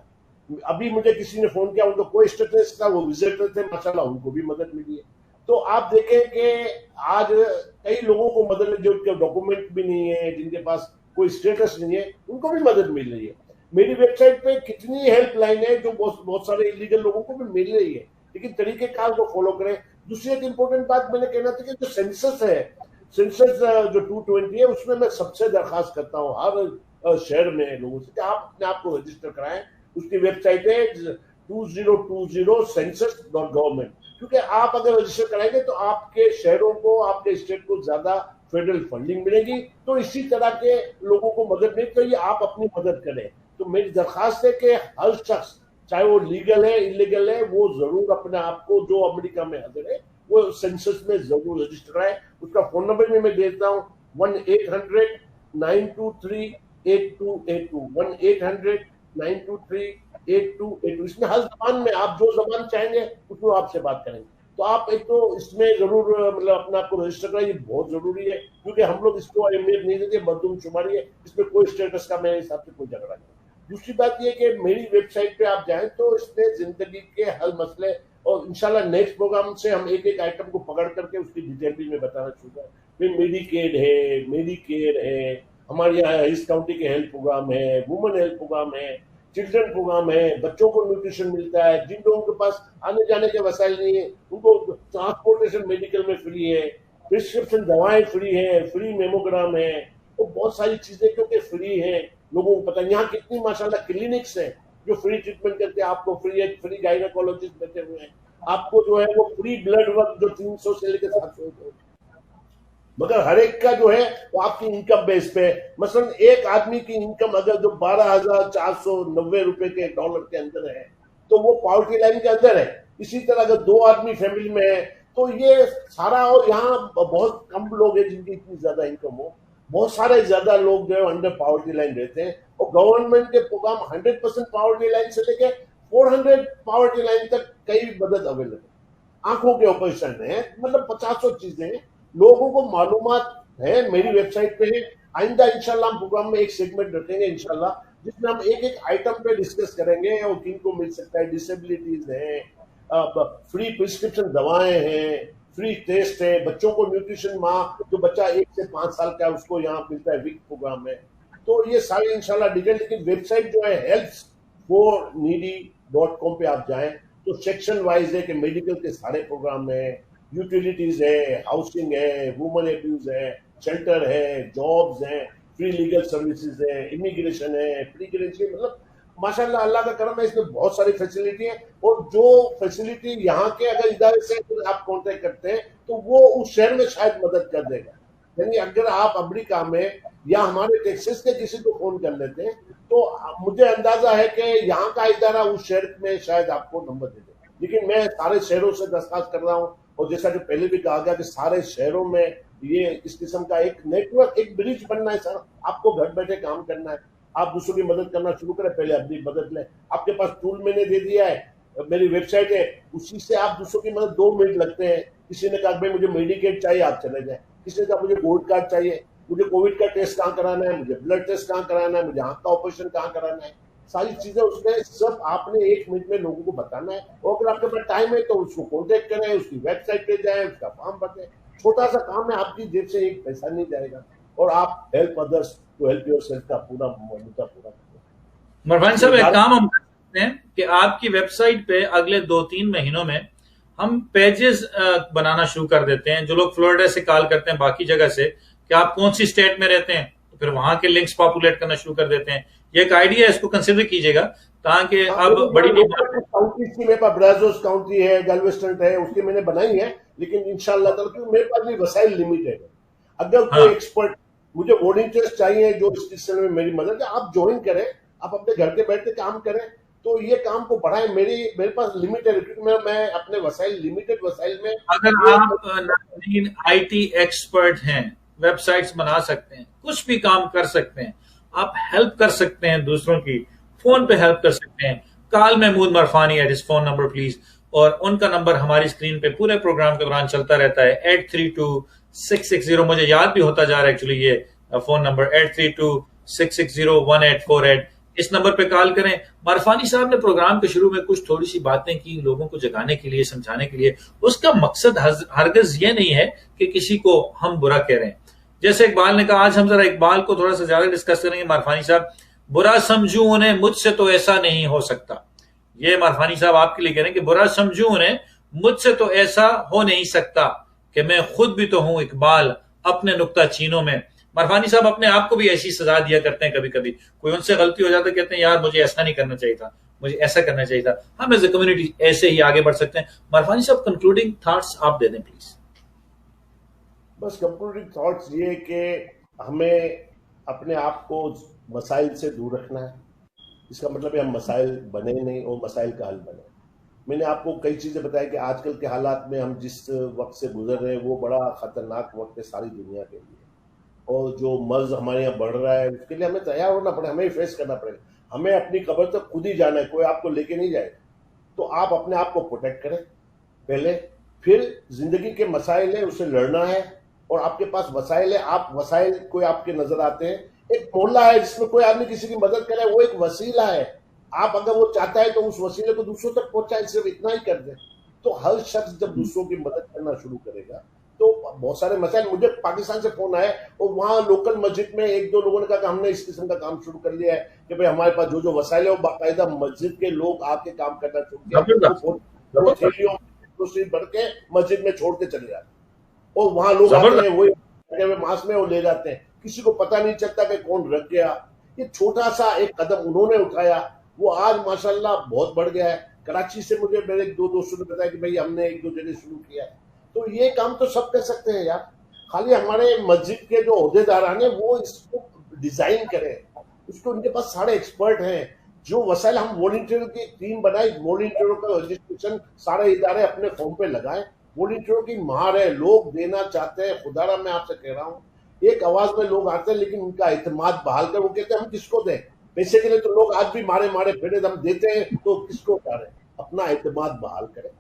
ابھی مجھے کسی نے فون کیا ان کو کوئی اسٹیٹس تھا, وہ وزٹر تھے, ماشاءاللہ ان کو بھی مدد ملی ہے. تو آپ دیکھیں کہ آج کئی لوگوں کو مدد ملی جو ڈاکومنٹ بھی نہیں ہے, جن کے پاس کوئی اسٹیٹس نہیں ہے, ان کو بھی مدد مل رہی ہے. میری ویب سائٹ پہ کتنی ہیلپ لائن ہے جو بہت سارے انلیگل لوگوں کو بھی مل رہی ہے, لیکن طریقہ کار کو فالو کریں. دوسری ایک امپورٹنٹ بات میں نے کہنا تھا کہ جو سینسس ہے, سینسس جو 220 ہے, اس میں میں سب سے درخواست کرتا ہوں ہر شہر میں لوگوں سے کہ آپ اپنے آپ کو رجسٹر کرائیں. اس کی ویب سائٹ ہے 2020 census.government, کیونکہ آپ اگر رجسٹر کرائیں گے تو آپ کے شہروں کو, آپ کے اسٹیٹ کو زیادہ فیڈرل فنڈنگ ملے گی. تو اسی طرح کے لوگوں کو مدد ملے تو یہ آپ اپنی مدد کریں. تو میری درخواست ہے کہ ہر شخص چاہے وہ لیگل ہے انلیگل ہے وہ ضرور اپنے آپ کو جو امریکہ میں حاضر ہے وہ سینسس میں ضرور رجسٹر کرائے. اس کا فون نمبر بھی میں دیتا ہوں 1-800-923-8282 1-800-923-8282. اس میں ہر زبان میں آپ جو زبان چاہیں گے اس میں آپ سے بات کریں گے. تو آپ ایک تو اس میں ضرور مطلب اپنا آپ کو رجسٹر کریں, یہ بہت ضروری ہے کیونکہ ہم لوگ اس کو اہمیت نہیں دیتے, مردم شماری ہے, اس میں کوئی اسٹیٹس کا میرے حساب سے کوئی جھگڑا نہیں. دوسری بات یہ کہ میری ویب سائٹ پہ آپ جائیں تو اس میں زندگی کے ہر مسئلے, اور انشاءاللہ نیکسٹ پروگرام سے ہم ایک ایک آئٹم کو پکڑ کر کے اس کی ڈیٹیل بھی میں بتانا شروع کروں. میڈیکیڈ ہے, میڈیکیئر ہے, ہمارے یہاں ہیرس کاؤنٹی کے ہیلتھ پروگرام ہے, وومن ہیلتھ پروگرام ہے, چلڈرن پروگرام ہے, بچوں کو نیوٹریشن ملتا ہے. جن لوگوں کے پاس آنے جانے کے وسائل نہیں ہے ان کو ٹرانسپورٹیشن میڈیکل میں فری ہے, پرسکرپشن دوائیں فری ہیں, فری میموگرام ہے, اور بہت ساری چیزیں کیونکہ فری ہیں. لوگوں کو پتہ یہاں کتنی ماشاءاللہ کلینکس ہیں جو فری ٹریٹمنٹ کرتے ہیں, آپ کو فری گائنیکولوجسٹ بیٹھے ہوئے ہیں, آپ کو جو ہے وہ فری بلڈ ورک جو 300 سے لے کے 700, مگر ہر ایک کا جو ہے وہ آپ کی انکم بیس پہ. مثلا ایک آدمی کی انکم اگر جو 12,490 روپے کے ڈالر کے اندر ہے تو وہ پاورٹی لائن کے اندر ہے. اسی طرح اگر 2 آدمی فیملی میں ہے تو یہ سارا, اور یہاں بہت کم لوگ ہیں جن کی اتنی زیادہ انکم ہو, بہت سارے زیادہ لوگ جو ہے انڈر پاورٹی لائن رہتے ہیں. اور گورنمنٹ کے پروگرام 100% پاورٹی لائن سے لے کے 400 پاورٹی لائن تک کئی مدد اویلیبل ہے. آنکھوں کے آپریشن ہے, مطلب 500 چیزیں ہیں. لوگوں کو معلومات ہے میری ویب سائٹ پہ ہے. آئندہ انشاءاللہ ہم پروگرام میں ایک سیگمنٹ رکھیں گے انشاءاللہ جس میں ہم ایک ایک آئٹم پہ ڈسکس کریں گے اور کن کو مل سکتا ہے. ڈسیبلٹیز ہیں, فری پرسکرپشن دوائیں ہیں, فری ٹیسٹ ہے, بچوں کو نیوٹریشن ماں جو بچہ 1 سے 5 سال کا ہے اس کو یہاں ملتا ہے, ویک پروگرام ہے. تو یہ ساری انشاءاللہ ڈیٹیل. لیکن ویب سائٹ جو ہے health4needy.com پہ آپ جائیں تو سیکشن وائز ہے کہ میڈیکل کے سارے پروگرام ہیں, یوٹیلیٹیز ہے, ہاؤسنگ ہے, وومن ایبیوز ہے, شیلٹر ہے, جابز ہیں, فری لیگل سروسز ہے, امیگریشن ہے, فری گریجویشن, مطلب ماشاءاللہ اللہ کا کرم ہے اس میں بہت ساری فیسلٹی ہیں. اور جو فیسلٹی یہاں کے اگر ادارے سے آپ کانٹیکٹ کرتے ہیں تو وہ اس شہر میں شاید مدد کر دے گا. یعنی اگر آپ امریکہ میں یا ہمارے ٹیکسس کے کسی کو فون کر لیتے ہیں تو مجھے اندازہ ہے کہ یہاں کا ادارہ اس شہر میں شاید آپ کو نمبر دے دے. لیکن میں سارے شہروں سے درخواست کر رہا ہوں, اور جیسا کہ پہلے بھی کہا گیا کہ سارے شہروں میں یہ اس قسم کا ایک نیٹ ورک, ایک برج بننا ہے. سر آپ کو گھر بیٹھے کام کرنا ہے, آپ دوسروں کی مدد کرنا شروع کریں, پہلے اپنی مدد لیں. آپ کے پاس ٹول میں نے دے دیا ہے, میری ویب سائٹ ہے, اسی سے آپ دوسروں کی مدد 2 منٹ لگتے ہیں. کسی نے کہا بھائی مجھے میڈیکیٹ چاہیے, آپ چلے جائیں. کسی نے کہا مجھے گولڈ کارڈ چاہیے, مجھے کووڈ کا ٹیسٹ کہاں کرانا ہے, مجھے بلڈ ٹیسٹ کہاں کرانا ہے, مجھے آنکھ کا آپریشن کہاں کرانا ہے, ساری چیزیں اس میں سب آپ نے 1 منٹ میں لوگوں کو بتانا ہے. اور اگر آپ کے پاس ٹائم ہے تو اس کو کانٹیکٹ کریں, اس کی ویب سائٹ پہ جائیں, اس کا فارم بھریں. چھوٹا سا کام ہے, آپ کی جیب سے ایک پیسہ نہیں جائے گا, اور آپ help others to help yourself کا پورا مدعا پورا کریں. مربان صاحب ایک کام ہم کر سکتے ہیں کہ آپ کی ویب سائٹ پہ اگلے 2-3 مہینوں میں ہم پیجز بنانا شروع کر دیتے ہیں. جو لوگ فلوریڈا سے کال کرتے ہیں, باقی جگہ سے, کہ آپ کون سی اسٹیٹ میں رہتے ہیں, تو پھر وہاں کے لنکس پاپولیٹ کرنا شروع کر دیتے ہیں. یہ ایک آئیڈیا ہے, اس کو کنسیڈر کیجیے گا تاکہ اب بڑی کاؤنٹیز کی میرے پاس برازوس کاؤنٹی ہے, گلویسٹن ہے, اس کی میں نے بنائی ہے. لیکن انشاءاللہ تعالیٰ کیونکہ میرے پاس بھی وسائل لمیٹڈ ہے. اگر کوئی ایکسپرٹ, مجھے والنٹیئرز چاہیے جو اس سلسلے میں میری مدد ہے, آپ جوائن کریں, آپ اپنے گھر کے بیٹھ کے کام کریں. تو یہ کام کو بڑھائیں. میرے پاس لمیٹڈ، کیونکہ میں اپنے وسائل لمیٹڈ وسائل میں. اگر آپ آئی ٹی ایکسپرٹ ہیں، ویب سائٹس بنا سکتے ہیں، کچھ بھی کام کر سکتے ہیں، آپ ہیلپ کر سکتے ہیں دوسروں کی، فون پہ ہیلپ کر سکتے ہیں. Call Mahmood Marfani at his phone number please, اور ان کا نمبر ہماری اسکرین پہ پورے پروگرام کے دوران چلتا رہتا ہے 832-660. مجھے یاد بھی ہوتا جا رہا ہے ایکچولی یہ فون نمبر 832-660-1848. اس نمبر پہ کال کریں. مرفانی صاحب نے پروگرام کے شروع میں کچھ تھوڑی سی باتیں کی لوگوں کو جگانے کے لیے، سمجھانے کے لیے. اس کا مقصد ہرگز یہ نہیں ہے کہ کسی کو ہم برا کہہ رہے ہیں. جیسے اقبال نے کہا، آج ہم ذرا اقبال کو تھوڑا سا زیادہ ڈسکس کریں گے. مرفانی صاحب، برا سمجھوں انہیں مجھ سے تو ایسا نہیں ہو سکتا. یہ مرفانی صاحب آپ کے لیے کہہ رہے ہیں کہ برا سمجھوں انہیں مجھ سے تو ایسا ہو نہیں سکتا کہ میں خود بھی تو ہوں اقبال اپنے نکتہ چینوں میں. مرفانی صاحب اپنے آپ کو بھی ایسی سزا دیا کرتے ہیں. کبھی کبھی کوئی ان سے غلطی ہو جاتا ہے، کہتے ہیں یار مجھے ایسا نہیں کرنا چاہیے تھا، مجھے ایسا کرنا چاہیے تھا. ہم ایز اے کمیونٹی ایسے ہی آگے بڑھ سکتے ہیں. مرفانی صاحب کنکلوڈنگ تھاٹس آپ دے دیں پلیز. بس کنکلوڈنگ تھاٹس یہ کہ ہمیں اپنے آپ کو مسائل سے دور رکھنا ہے. اس کا مطلب ہے ہم مسائل بنے نہیں اور مسائل کا حل بنے. میں نے آپ کو کئی چیزیں بتائی کہ آج کل کے حالات میں ہم جس وقت سے گزر رہے ہیں وہ بڑا خطرناک وقت ہے ساری دنیا کے لیے، اور جو مرض ہمارے یہاں بڑھ رہا ہے اس کے لیے ہمیں تیار ہونا پڑے، ہمیں فیس کرنا پڑے. ہمیں اپنی قبر تک خود ہی جانا ہے، کوئی آپ کو لے کے نہیں جائے. تو آپ اپنے آپ کو پروٹیکٹ کریں پہلے، پھر زندگی کے مسائل ہیں اسے لڑنا ہے. اور آپ کے پاس وسائل ہے، آپ وسائل کوئی آپ کے نظر آتے ہیں. ایک محلہ ہے جس میں کوئی آدمی کسی کی مدد کرے، وہ ایک وسیلہ ہے. آپ اگر وہ چاہتا ہے تو اس وسیلے کو دوسروں تک پہنچائے، صرف اتنا ہی کر دیں. تو ہر شخص جب دوسروں کی مدد کرنا شروع کرے گا تو بہت سارے مسائل. مجھے پاکستان سے فون آئے اور وہاں لوکل مسجد میں ایک دو لوگوں نے کہا کہ ہم نے اس قسم کا کام شروع کر لیا ہے کہ بھائی ہمارے پاس جو وسائل ہے وہ باقاعدہ مسجد کے لوگ آ کے کام کرنا شروع کیا، تھیلیوں بڑھ کے مسجد میں چھوڑ کے چلے جاتے ہیں. اور وہاں لوگ آتے ہیں وہی ماس میں وہ لے جاتے ہیں، کسی کو پتہ نہیں چلتا کہ کون رکھ گیا. یہ چھوٹا سا ایک قدم انہوں نے اٹھایا، وہ آج ماشاءاللہ بہت بڑھ گیا ہے. کراچی سے مجھے میرے دو دوستوں نے بتایا کہ بھئی ہم نے ایک دو جگہ شروع کیا ہے. تو یہ کام تو سب کر سکتے ہیں یار. خالی ہمارے مسجد کے جو عہدیداران ہیں وہ اس کو ڈیزائن کریں، اس کو ان کے پاس سارے ایکسپرٹ ہیں. جو وسائل ہم والنٹیئر کی ٹیم بنائی، والنٹیئروں کا رجسٹریشن سارے ادارے اپنے فارم پہ لگائیں. والنٹیئروں کی مہار ہے، لوگ دینا چاہتے ہیں. خدا را میں آپ سے کہہ رہا ہوں، ایک آواز میں لوگ آتے ہیں لیکن ان کا اعتماد بحال کر وہ کہتے ہیں ہم کس کو دیں پیسے کے لیے. تو لوگ آج بھی مارے پھرے ہم دیتے ہیں تو کس کو کر رہے ہیں. اپنا اعتماد بحال کریں.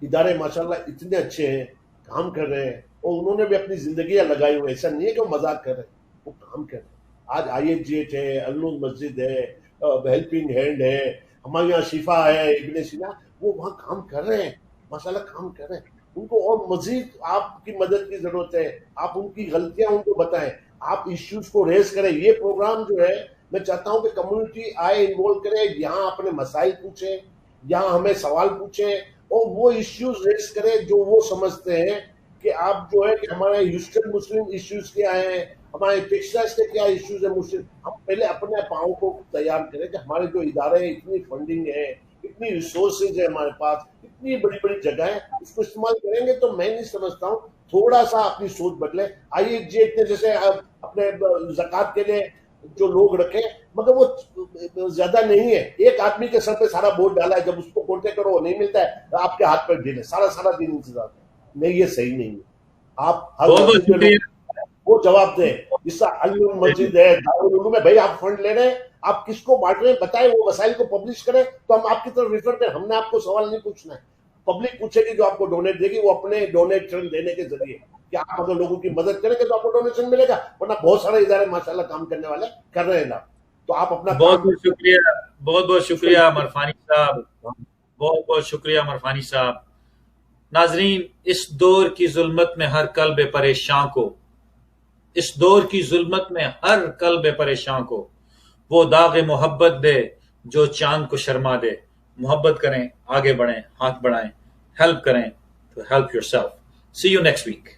ادارے ماشاءاللہ اتنے اچھے ہیں، کام کر رہے ہیں، اور انہوں نے بھی اپنی زندگیاں لگائی ہوئی. ایسا نہیں ہے کہ وہ مذاق کر رہے ہیں، وہ کام کر رہے ہیں. آج IHGH ہے، النور مسجد ہے، ہیلپنگ ہینڈ ہے، ہمارے یہاں شفا ہے، ابن سینا، وہ وہاں کام کر رہے ہیں ماشاءاللہ، کام کر رہے ہیں. ان کو اور مزید آپ کی مدد کی ضرورت ہے. آپ ان کی غلطیاں ان کو بتائیں، آپ ایشوز کو ریز کریں. یہ پروگرام جو ہے میں چاہتا ہوں کہ کمیونٹی آئے، انوالو کرے، یہاں اپنے مسائل پوچھیں، یہاں ہمیں سوال پوچھیں، اور وہ ایشوز ریز کریں جو وہ سمجھتے ہیں کہ آپ جو ہے کہ ہمارے ہیوسٹن مسلم ایشوز کیا ہیں، ہمارے ٹیکسٹائلز کے کیا ایشوز ہیں مسلم. ہم پہلے اپنے پاؤں کو تیار کریں کہ ہمارے جو ادارے ہیں، اتنی فنڈنگ ہے، اتنی ریسورسز ہے ہمارے پاس، اتنی بڑی بڑی جگہیں، اس کو استعمال کریں گے. تو میں نہیں سمجھتا ہوں تھوڑا سا اپنی سوچ بدلے. IHGH نے جیسے اپنے زکوٰۃ کے لیے جو لوگ رکھے، مگر وہ زیادہ نہیں ہے. ایک آدمی کے سر پہ سارا بورڈ ڈالا ہے، جب اس کو کانٹیکٹ کرو وہ نہیں ملتا ہے، آپ کے ہاتھ پہ ڈھیلے سارا دن انتظار ہے. نہیں، یہ صحیح نہیں ہے. آپ ہر وہ جواب دیں. جس طرح النور مسجد ہے، دارالعلوم ہے، بھائی آپ فنڈ لے رہے ہیں، آپ کس کو بانٹ رہے ہیں بتائیں، وہ وسائل کو پبلش کریں تو ہم آپ کی طرف ریفر کریں. ہم نے آپ کو سوال نہیں پوچھنا ہے، پبلک پوچھے گی جو آپ کو ڈونیٹ دے گی، وہ اپنے ڈونیشن دینے کے ذریعے کہ آپ اگر لوگوں کی مدد کریں گے تو آپ کو ڈونیشن ملے گا. ورنہ بہت سارے ادارے ماشاءاللہ کام کرنے والے کر رہے ہیں نا. تو آپ اپنا بہت شکریہ مرفانی صاحب، بہت شکریہ مرفانی صاحب. ناظرین، اس دور کی ظلمت میں ہر قلب پریشان کو، اس دور کی ظلمت میں ہر قلب پریشان کو وہ داغ محبت دے جو چاند کو شرما دے. محبت کریں، آگے بڑھیں، ہاتھ بڑھائیں، ہیلپ کریں تو help yourself. See you next week.